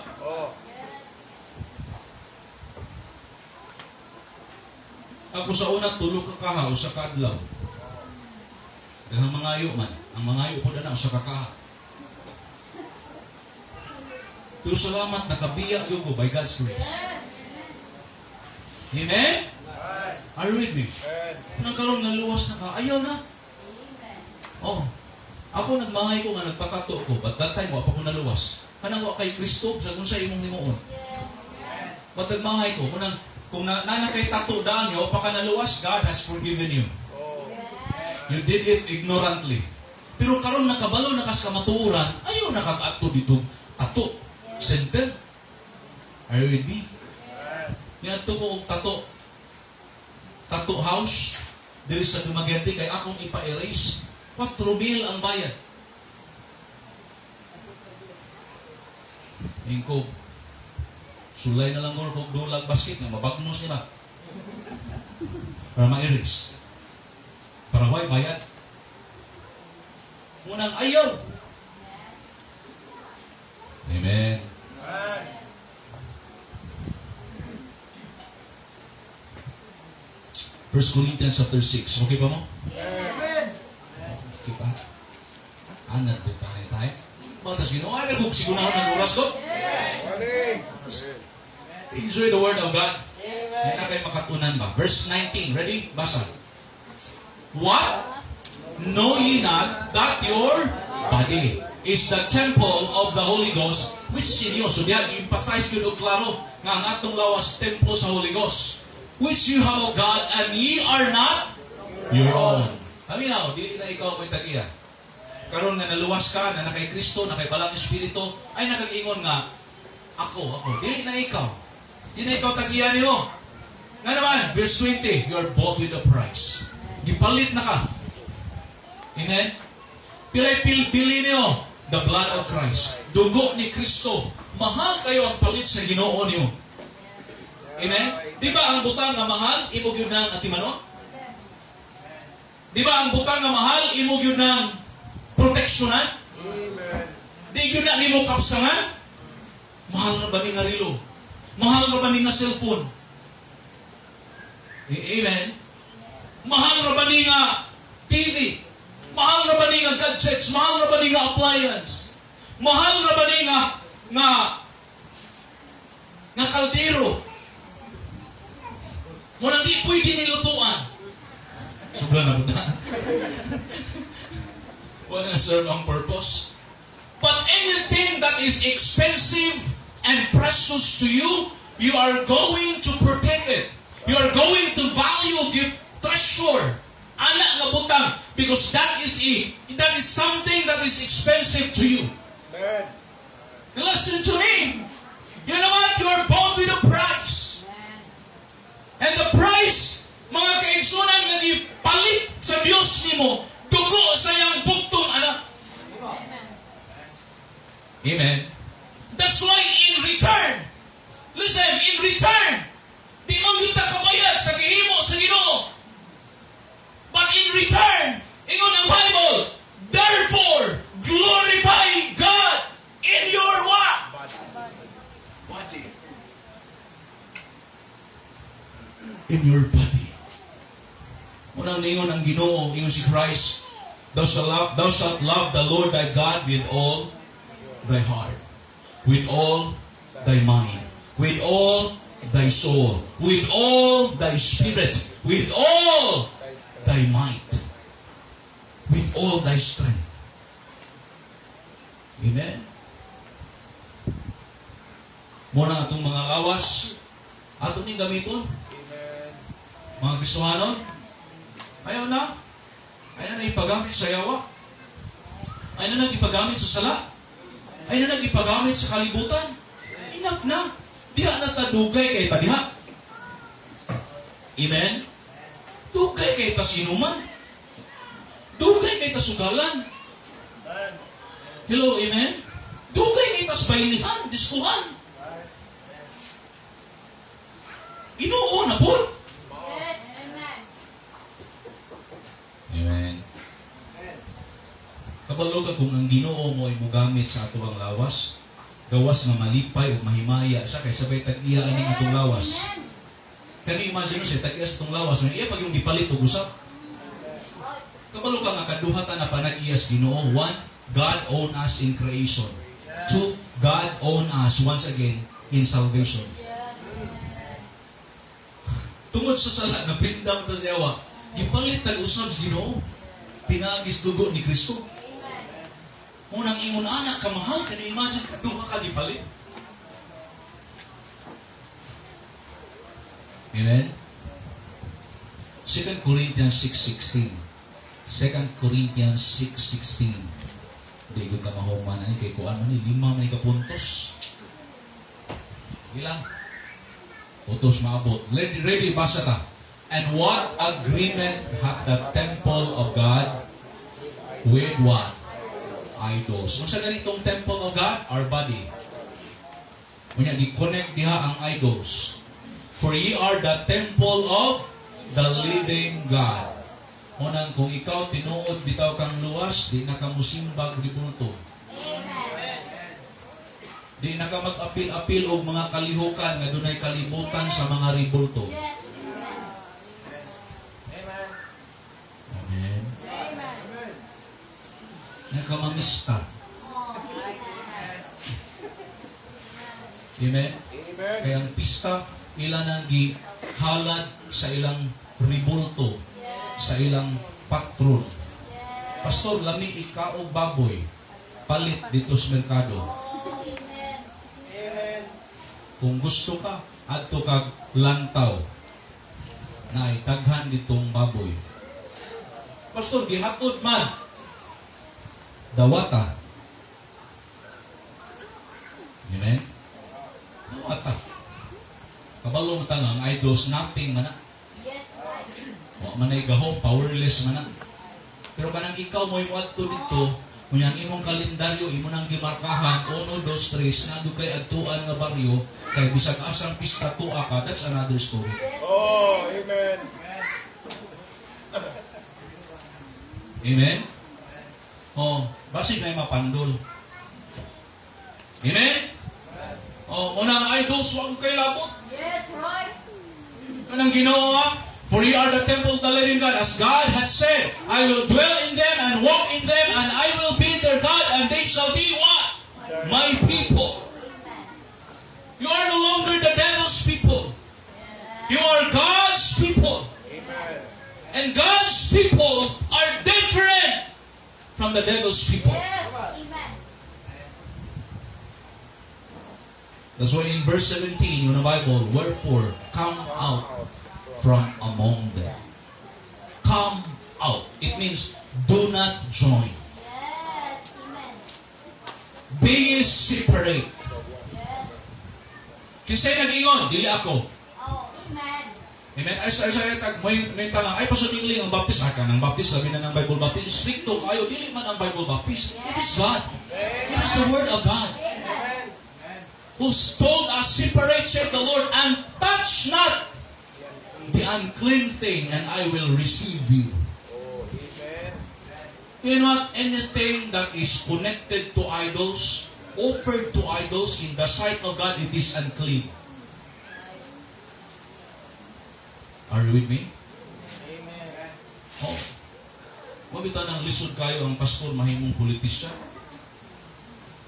Ako sa una, tulog ka kaha, usa ka adlaw. Dahil mangayo man. Ang mangayo po na usa ka kaha. Pero salamat, nakabiya yun ko by God's grace. Amen? Are you with me? Nang karoon nga luwas na ka, ayaw na. Oh, ako nagmahay ko nga nagpakato ko, but that time wa pa ko naluwas. Kanang wa kay Kristo sa kung sa imong himuon. But nagmahay ko, kung nanakay tato daan nyo, pa ka naluwas, God has forgiven you. You did it ignorantly. Pero karon nakabalo na kas kamaturan, ayaw nakag-ato dito. Tato. Center. Are you with me? Niadto ko og tato. Tato house. Diri sa Dumaguete, kay akong ipa-erase. 4,000 ang bayad. Ingko, sulay na lang mo kung dulag basket nga mabagmos nila. Para ma-erase. Para why bayad? Munang ayaw. Amen. First Corinthians chapter 6. Okay pa mo? Amen. Okay pa? Anan po tayo. Batas ginawa na kung sigunahon ng oras ko? Amen. Enjoy the word of God. Amen. Yan na kayo makatunan ba? Verse 19. Ready? Basa. What? Know ye not that your body is the temple of the Holy Ghost which is in you? So diyan, emphasize yun o klaro nga ang atong lawas templo sa Holy Ghost which you have of God and ye are not your own. Kami na, dili na ikaw mo'y tagiya. Karon nga naluwas ka, na nakay Kristo, nakay Balang Espiritu, ay nakag-ingon nga, ako, dili na ikaw. Dili na ikaw tagiya niyo. Nga naman, verse 20, you are bought with a price. Gipalit na ka. Amen? Pilay pilbili niyo, the blood of Christ. Dugo ni Kristo. Mahal kayo ang palit sa Ginoo niyo. Amen? Di ba ang butang nga mahal, imog yun ng atimanon? Di ba ang butang nga mahal, imog yun ng proteksyonan? Amen. Di yun na ni mo kapsangan? Mahal na ba ni nga rilo? Mahal na ba ni nga cellphone? Amen? Mahal na ba ni nga TV? Mahal na ba ni nga gadgets? Mahal na ba ni nga appliance? Mahal na ba ni nga kaldero? Muna di pwede nilutuan. Sobra na po na. Wala na serve ang purpose. But anything that is expensive and precious to you, you are going to protect it. You are going to value the treasure. Anak nga butang. Because that is it. That is something that is expensive to you. Amen. Listen to me. You know what? You are bought with a price. And the price, mga kaigsunan nga palit sa Diyos nimo, dugo sa iyang buktong anak. Amen. That's why in return, listen, in return, di man kita kabayad sa gihimo sa Ginoo. But in return, ingon ang Bible, therefore, glorify God in your what? Body. In your body. Unang ningon ang Ginoo, ingon si Christ, thou shalt love the Lord thy God with all thy heart, with all thy mind, with all thy soul, with all thy spirit, with all thy might, with all thy strength. Amen? Muna atong mga lawas, ato ni gamiton. Mga Cebuano, ayaw na. Ayaw na ipagamit sa yawa. Ayaw na ipagamit sa sala. Ayaw na ipagamit sa kalibutan. Enough na. Diha na ta dugay kay tadiha. Amen? Dugay kay ta sinuman. Dugay kay ta sugalan. Hello, amen? Dugay kay ta bailihan, diskuhan. Inuo na po. Amen. Kabalo ka kung ang Ginoo mo ay mugamit sa ato ang lawas, gawas nga malipay o mahimaya siya kay sabay tag-iya aning atong lawas. Kani imagine siya tag-iya sa atong lawas, iya pag yung gipalit og usap. Kabalo ka nga kaduhatan na panag-iyas Ginoo. One, God own us in creation. Two, God own us once again in salvation. Tungod sa sala na pindam ta sa yawa, gipalit tag usab sa Ginoo. pinagis dugo ni Kristo. Unang ingon anak ka mahal, can you imagine kaduha ka gipalit? Amen? 2 Corinthians 6:16. 2 Corinthians 6:16. Hindi ko ka mahuman. Ani kay kuan man ni 5 man ka puntos. Ilang? Utos maabot. Ready, basa ta. And what agreement hath the temple of God with what? Idols. Kung sa ganitong temple of God, our body. Kanya, di-connect diha ang idols. For ye are the temple of the living God. Unang kung ikaw tinuod bitaw kang luwas, di na ka musimbag ribulto. Di na ka mag-apil-apil og mga kalihukan nga dunay kalibutan sa mga ribulto. Amen. Nakamamista. Amen. Kaya ang pista ilan ang gihalad sa ilang ribulto, sa ilang patrol. Pastor, lami ikaw og baboy, palit dito sa merkado. Kung gusto ka, adto kag lantaw na itaghan ditong baboy. Pastor, gihatod man. Dawata. Amen? Dawata. Kabalong tanang, idols, nothing man na. Wa man ay gahom, powerless man na. Pero kanang ikaw mo yung adto dito, kunyang imong kalendaryo, imo nang gimarkahan, 1, 2, 3, na kay adtuan nga baryo, kay bisag asang pista tuwa ka, that's another story. Oh, amen. Amen? Oh, basig na yung mapandol. Amen? Oh, unang idols, wag kay labot. Yes, right. Anong ginawa? For ye are the temple of the living God, as God has said, I will dwell in them and walk in them, and I will be their God, and they shall be what? My people. You are no longer the devil's people. You are God's people. Amen. And God's people are different from the devil's people. Yes, amen. That's why in verse 17, in the Bible, wherefore, come out from among them. Come out. It means, do not join. Yes, amen. Be separate. Yes. Kinsay nag-ingon, dili ako. Oh, amen. Amen. Ay may talang, ay pasudingling ang baptist. Ka ng baptist, sabi na ng Bible baptist. Stricto kayo, dili man ang Bible baptist. It is God. It is the Word of God. Amen. Who told us, separate, said the Lord, and touch not the unclean thing, and I will receive you. Oh, amen. You know what? Anything that is connected to idols, offered to idols in the sight of God, it is unclean. Are you with me? Amen. Oh. Mabita ng lisod kayo ang pastor mahimong politisya.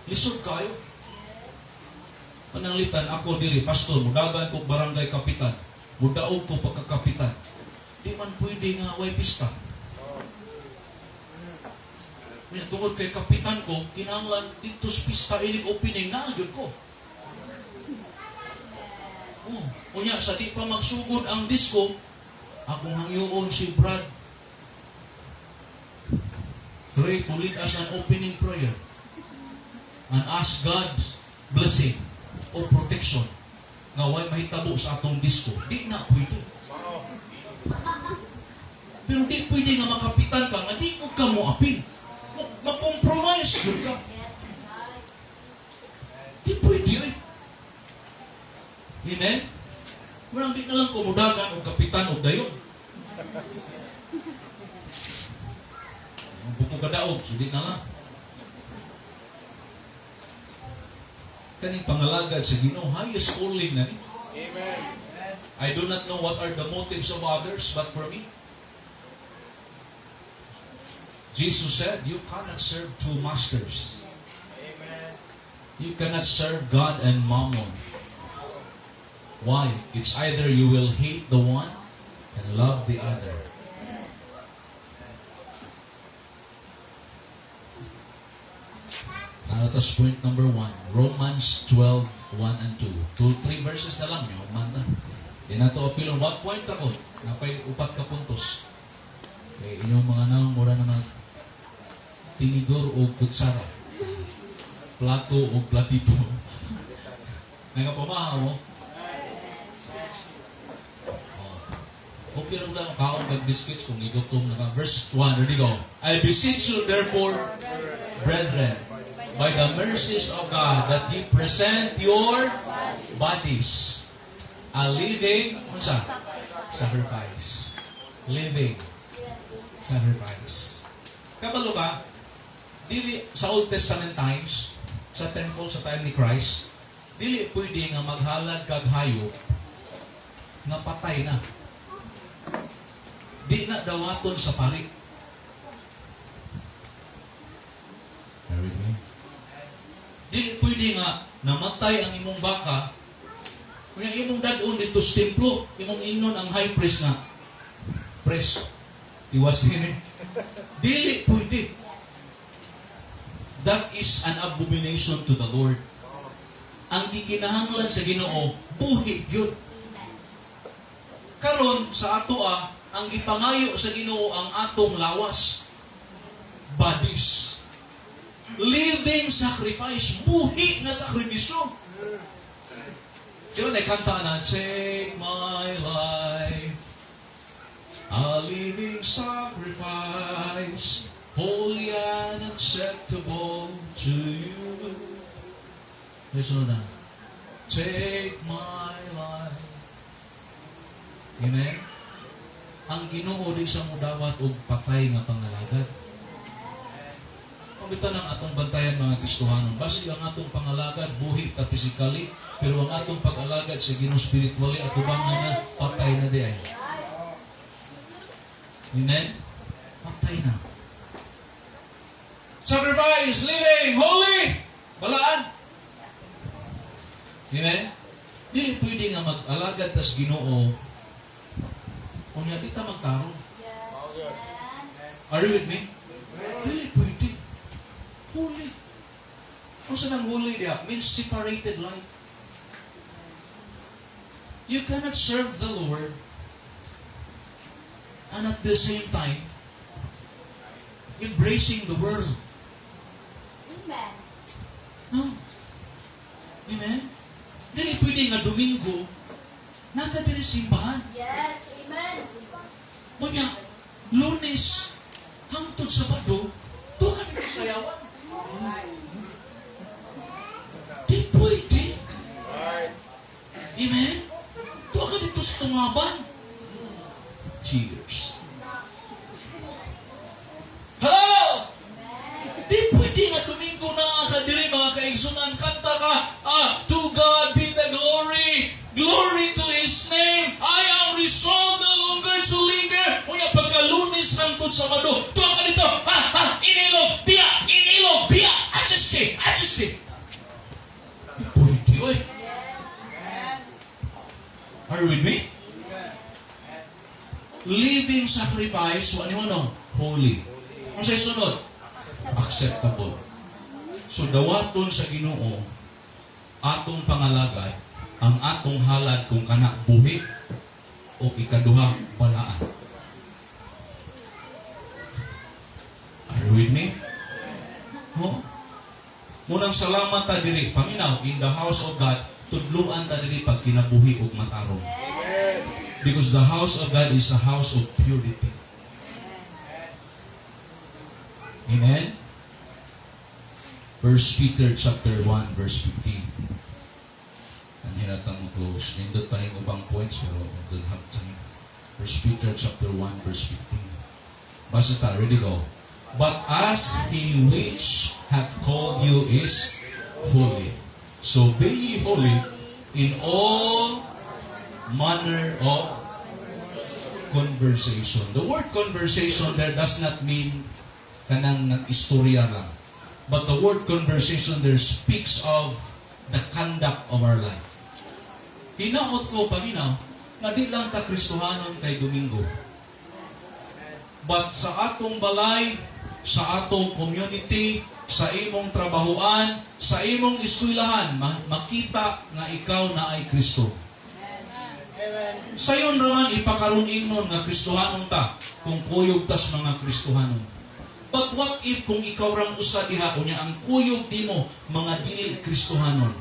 Lisod kayo. Pananglitan ako diri, pastor, mudagan ko barangay kapitan. Mudaog ko pagkakapitan. Di man pwede nga way pista. Tungod kay kapitan ko, kinahanglan dito sa pista inig opening na yun ko. Oh, unya sa di pa magsugod ang disco, akong hangyoon si Brad. Pray to lead us an opening prayer and ask God's blessing o protection nga way mahitabo sa atong disco. Di na pwede. Pero di pwede nga makapitan ka nga di ko ka mo apil. Mag-compromise yun ka. Yes, right. Di pwede rin. Amen? Walang di na lang kumudagan o kapitan o dayon. Ang buko kadaog, so di na lang. Kaning pangalagad sa Ginoo, highest calling na ni. Amen. I do not know what are the motives of others, but for me, Jesus said, you cannot serve two masters. Amen. You cannot serve God and mammon. Why? It's either you will hate the one and love the other. Tapos point number 1, Romans 12, 1 and 2. 3 verses na lang nyo, manda. Di na ito apilon. 1 point ako. Napay upat ka puntos. Okay, inyong mga naong mura naman tinidor o kutsara. Plato o platito. Nagapamahaw mo? Okay lang lang kaon kag biscuits kung igutom na ka. Verse 1, ready go. I beseech you therefore, brethren, by the mercies of God, that ye present your bodies a living, unsa? Sacrifice. Living sacrifice. Kabalo ba? Dili sa Old Testament times, sa temple sa time ni Christ, dili pwede nga maghalad kag hayop nga patay na. Di na dawaton sa pari. Are with me? Di pwede nga namatay ang imong baka, kung imong dadon dito sa templo, imong inon ang high priest na priest. Iwasin eh. Dili pwede. That is an abomination to the Lord. Ang gikinahanglan sa Ginoo, buhi yun. Karon sa ato ang gipangayo sa Ginoo ang atong lawas. Bodies. Living sacrifice. Buhi nga sakripisyo. Diba na kanta na, take my life, a living sacrifice, holy and acceptable to you. Listen na. Take my life. Amen? Ang Ginoo di sa mudawat og patay nga pangalagad. Pamita ng atong bantayan mga Kristohanon. Basi ang atong pangalagad, buhi ta physically, pero ang atong pag-alagad sa Ginoo spiritually, atubangan na patay na di ay. Amen? Patay na. Sacrifice, living, holy, balaan. Amen? Dili pwede nga mag-alagad tas Ginoo. Unya di ta magtarong. Are you with me? Dili pwede. Holy. Kung saan ang holy diya? Means separated life. You cannot serve the Lord and at the same time embracing the world. Amen. No. Amen? Dili pwede nga Domingo nata diri simbahan. Yes. Amen. Kunya, Lunes hangtod Sabado, tukan dito sayawan. Di pwede. Amen? Tukan dito sa tungaban. Cheers. Hello! Di pwede nga Domingo na kadiri mga kaigsunan. Kanta ka, to God be the glory. Glory to His name. I am resolved no longer to linger. Kaya pagka-Lunes hangtod Sabado, tuwa ka dito, inilog, biya, adjuste. Pwede, oy. Are you with me? Living sacrifice, ano? Holy. Ano sa'yo sunod? Acceptable. So, dawaton sa Ginoo, atong pangalagad, ang atong halad kung kana buhi o ikaduha balaan. Are you with me? Munang salamat ta diri, paminaw, in the house of God, tudluan ta diri pag kinabuhi og matarong. Because the house of God is a house of purity. Amen? 1 Peter chapter 1 verse 15. And hinatang mo close. Nindot pa rin ubang points pero don't have time. 1 Peter chapter 1 verse 15. Basta ta, ready go. But as He which hath called you is holy, so be ye holy in all manner of conversation. The word conversation there does not mean kanang nag-istorya lang. But the word conversation there speaks of the conduct of our life. Hinaot ko paminaw, na di lang ta Kristohanon kay Domingo. But sa atong balay, sa atong community, sa imong trabahoan, sa imong eskwelahan, makita nga ikaw na ay Kristo. Sayon raman ipakaroon ingnon nga Kristohanon ta, kung kuyog tas mga Kristohanon. But what if kung ikaw rang usa diha unya ang kuyog nimo mga dili Kristohanon?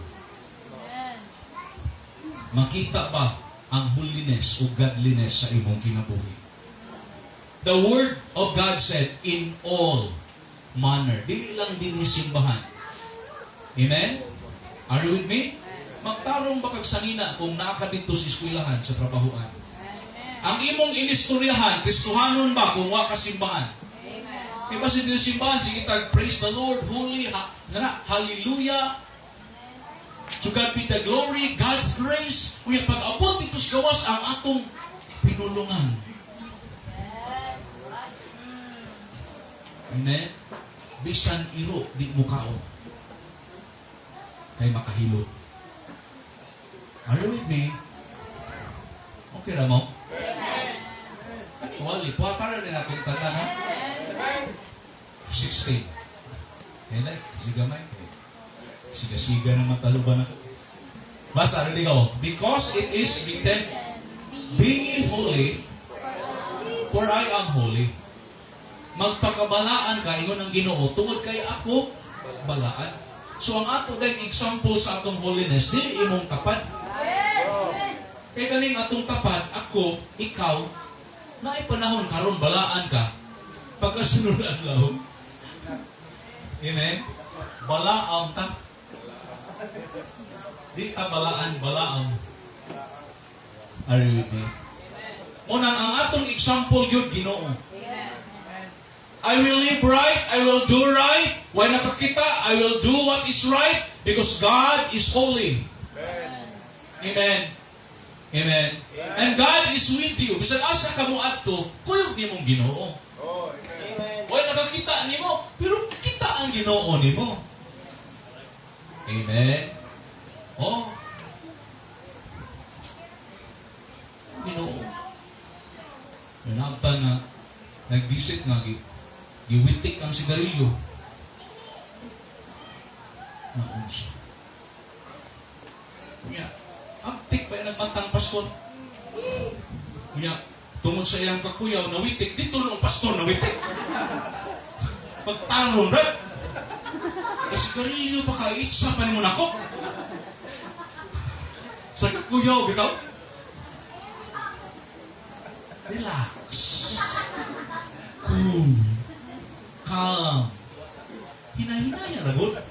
Makita ba ang holiness o godliness sa imong kinabuhi? The Word of God said, in all manner. Dili lang din simbahan. Amen? Are you with me? Magtarong ba kag sanina kung naa ka dito sa eskwelahan, sa trabahoan? Ang imong inistoryahan, Kristohanon ba kung wa ka simbahan? Iba sa dito simbahan, sige tag, praise the Lord, holy, hallelujah. To God be the glory, God's grace. Kaya pag-abot dito sa gawas ang atong pinulungan. Amen? Bisan iro, di mukao. Kay makahilot. Are you with me? Okay na mo? Ano wali? Para rin natin tanda na? 16. Kaya sigamay. Siga-siga na mataluban ako. Basta, rin ko. Because it is written, be ye holy, for I am holy. Magpakabalaan ka, ingon ang Ginoo, tungod kay ako, balaan. So, ang ato dahil example sa atong holiness, dili imong tapat. Kaya kaning atong tapat, ako, ikaw, na panahon karon balaan ka, pagkasunod ang lahom. Amen? Balaam ta. Di ta balaan, balaam. Are you with me? Unang, ang atong example yun, Ginoo. I will live right, I will do right. Why nakakita? I will do what is right because God is holy. Amen. Amen. And God is with you. Bisan asa ka mo adto, kuyog nimong Ginoo. Why nakakita nimo? Pero kita ang Ginoo nimo. Amen. Oh. Ginoo. Nanabtan nga nag-visit nga giwitik ang sigarilyo. Naunsa. Kuya, aptik pa yung nagmantang pastor. Kuya, tungod sa iyang kakuyaw, nawitik. Dito noong pastor, nawitik. Pagtarong, right? E sigarilyo pa ka, itsa pa ni mo na ako. Sa kakuyaw, bitaw. Relax. Cool. Calm. Hinahinaya, ragot.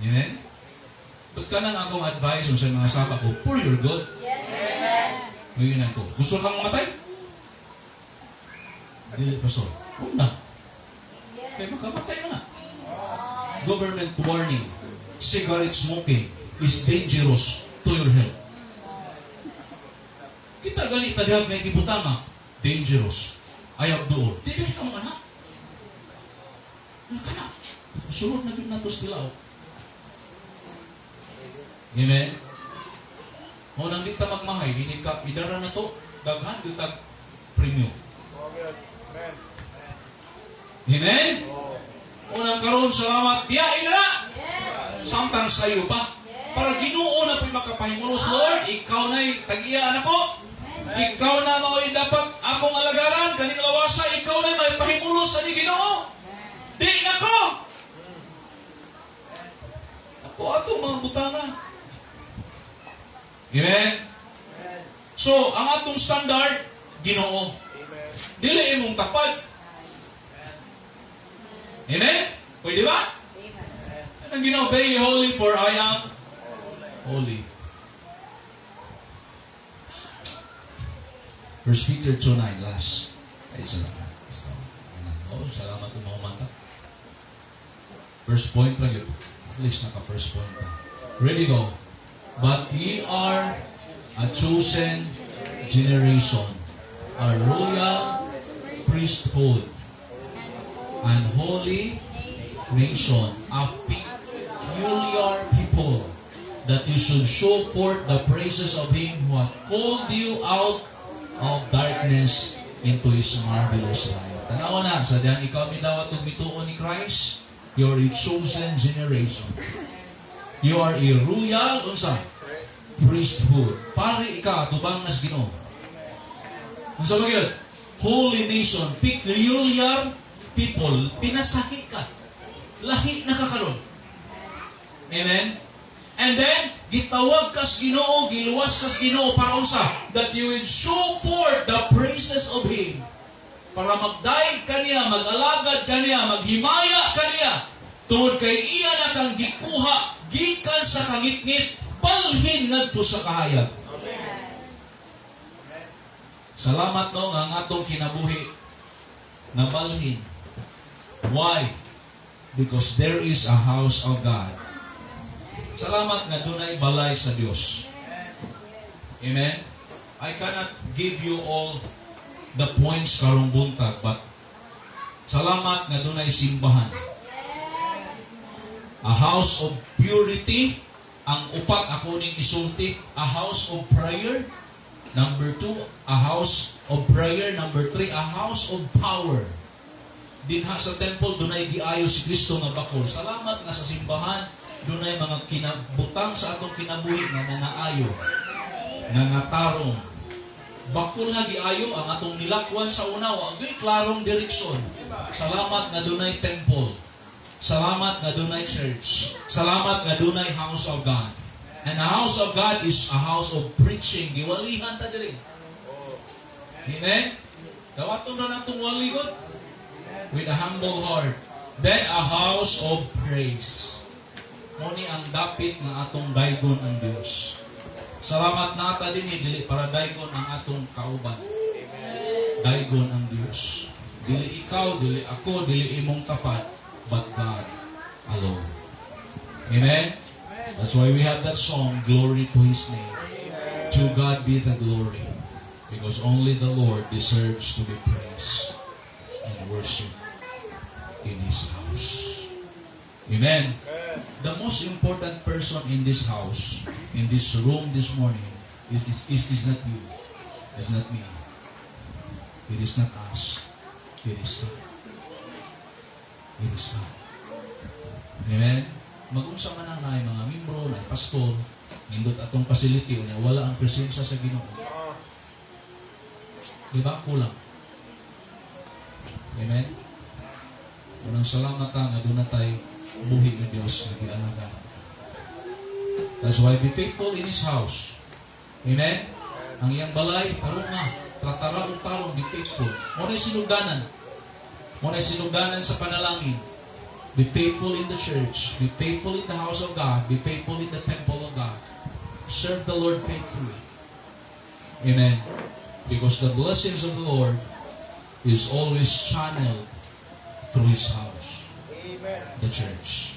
Amen? Ba't ka nang akong advice sa mga sapa ko, for your good? Yes, amen. Ngayon ko, gusto kang mamatay? Dili, pastor. Huwag na. Kaya makamatay na. Government warning. Cigarette smoking is dangerous to your health. Kita ganit na dihag na ikibutama. Dangerous. Ayaw doon. Di ka mga anak. Naka na. Sunod na din na ito sila. Amen? O nang di ta magmahay, idara na to, daghan di ta premium. Amen? O nang karoon, salamat. Diyain na! Samtang sayo pa. Para Ginoo na po'y makapahimulos, Lord, ikaw na'y tag-iyaan ako. Ikaw na mao'y dapat akong alagaran, kaning lawasa, ikaw na'y may pahimulos sa ni Ginoo. Di na ko! Ako atong mga butana. Amen? So, ang atong standard, Ginoo. Dili imong tapad. Amen? Pwede ba? Ang Ginoo, be ye holy for I am holy. 1 Peter 2:9, last. Ay, salamat. Oh, salamat yung mga mata. First point lang yun. At least naka-first point pa. Ready, go. But ye are a chosen generation, a royal priesthood, an holy nation, a peculiar people, that you should show forth the praises of Him who hath called you out of darkness into His marvelous light. Tanawa na, sa diyang ikaw midawat ug mituon ni Christ, you're a chosen generation. You are a royal, unsa? Priesthood. Pari ika, tubang nas Ginoo. Unsa ba gyud? Holy nation, peculiar people, pinasahi ka. Lahi na ka karon. Amen? And then, gitawag kas Ginoo, giluwas kas Ginoo para unsa? That you will show forth the praises of Him. Para magdaig kaniya, mag-alagad kaniya, maghimaya kaniya. Tungod kay iya na kang gikuha, gikan sa kangitngit, balhin ngadto sa kahayag. Salamat no ang atong kinabuhi na balhin. Why? Because there is a house of God. Salamat nga dunay balay sa Dios. Amen? I cannot give you all the points karong buntag, but salamat nga dunay simbahan. A house of purity, ang upat ako ning isulti, a house of prayer. Number 2, a house of prayer. Number 3, a house of power. Dinha sa temple, dunay giayo si Kristo nga bakol. Salamat nga sa simbahan, dunay mga kinabutang sa atong kinabuhi nga nangaayo, nangatarong. Bakol nga giayo ang atong nilakwan sa una, agoy klarong direksyon. Salamat nga dunay temple. Salamat nga dunay church. Salamat nga dunay house of God. And the house of God is a house of preaching. Giwalihan ta diri. Amen? Dawaton na natong wali God with a humble heart. Then a house of praise. Muni ang dapit nga atong daygon ang Dios. Salamat nata dinhi dili para daygon ang atong kauban. Daygon ang Dios. Dili ikaw, dili ako, dili imong tapat, but God alone. Amen? That's why we have that song, Glory to His name. To God be the glory. Because only the Lord deserves to be praised and worshiped in His house. Amen. The most important person in this house, in this room this morning, is not you. Is not me. It is not us. It is God. It is God. Amen. Mag-unsa man ang naay mga membro, naay pastor, nindot atong facility unya wala ang presensya sa Ginoo. Diba? Kulang. Amen? Unang salamat nga doon na tayo buhi ng Diyos na gialaga. That's why be faithful in His house. Amen? Ang iyang balay, tarong nga, tratara o tarong, be faithful. Muna'y sinugdanan. Muna'y sinugdanan sa panalangin. Be faithful in the church. Be faithful in the house of God. Be faithful in the temple of God. Serve the Lord faithfully. Amen. Because the blessings of the Lord is always channeled through His house. Amen. The church.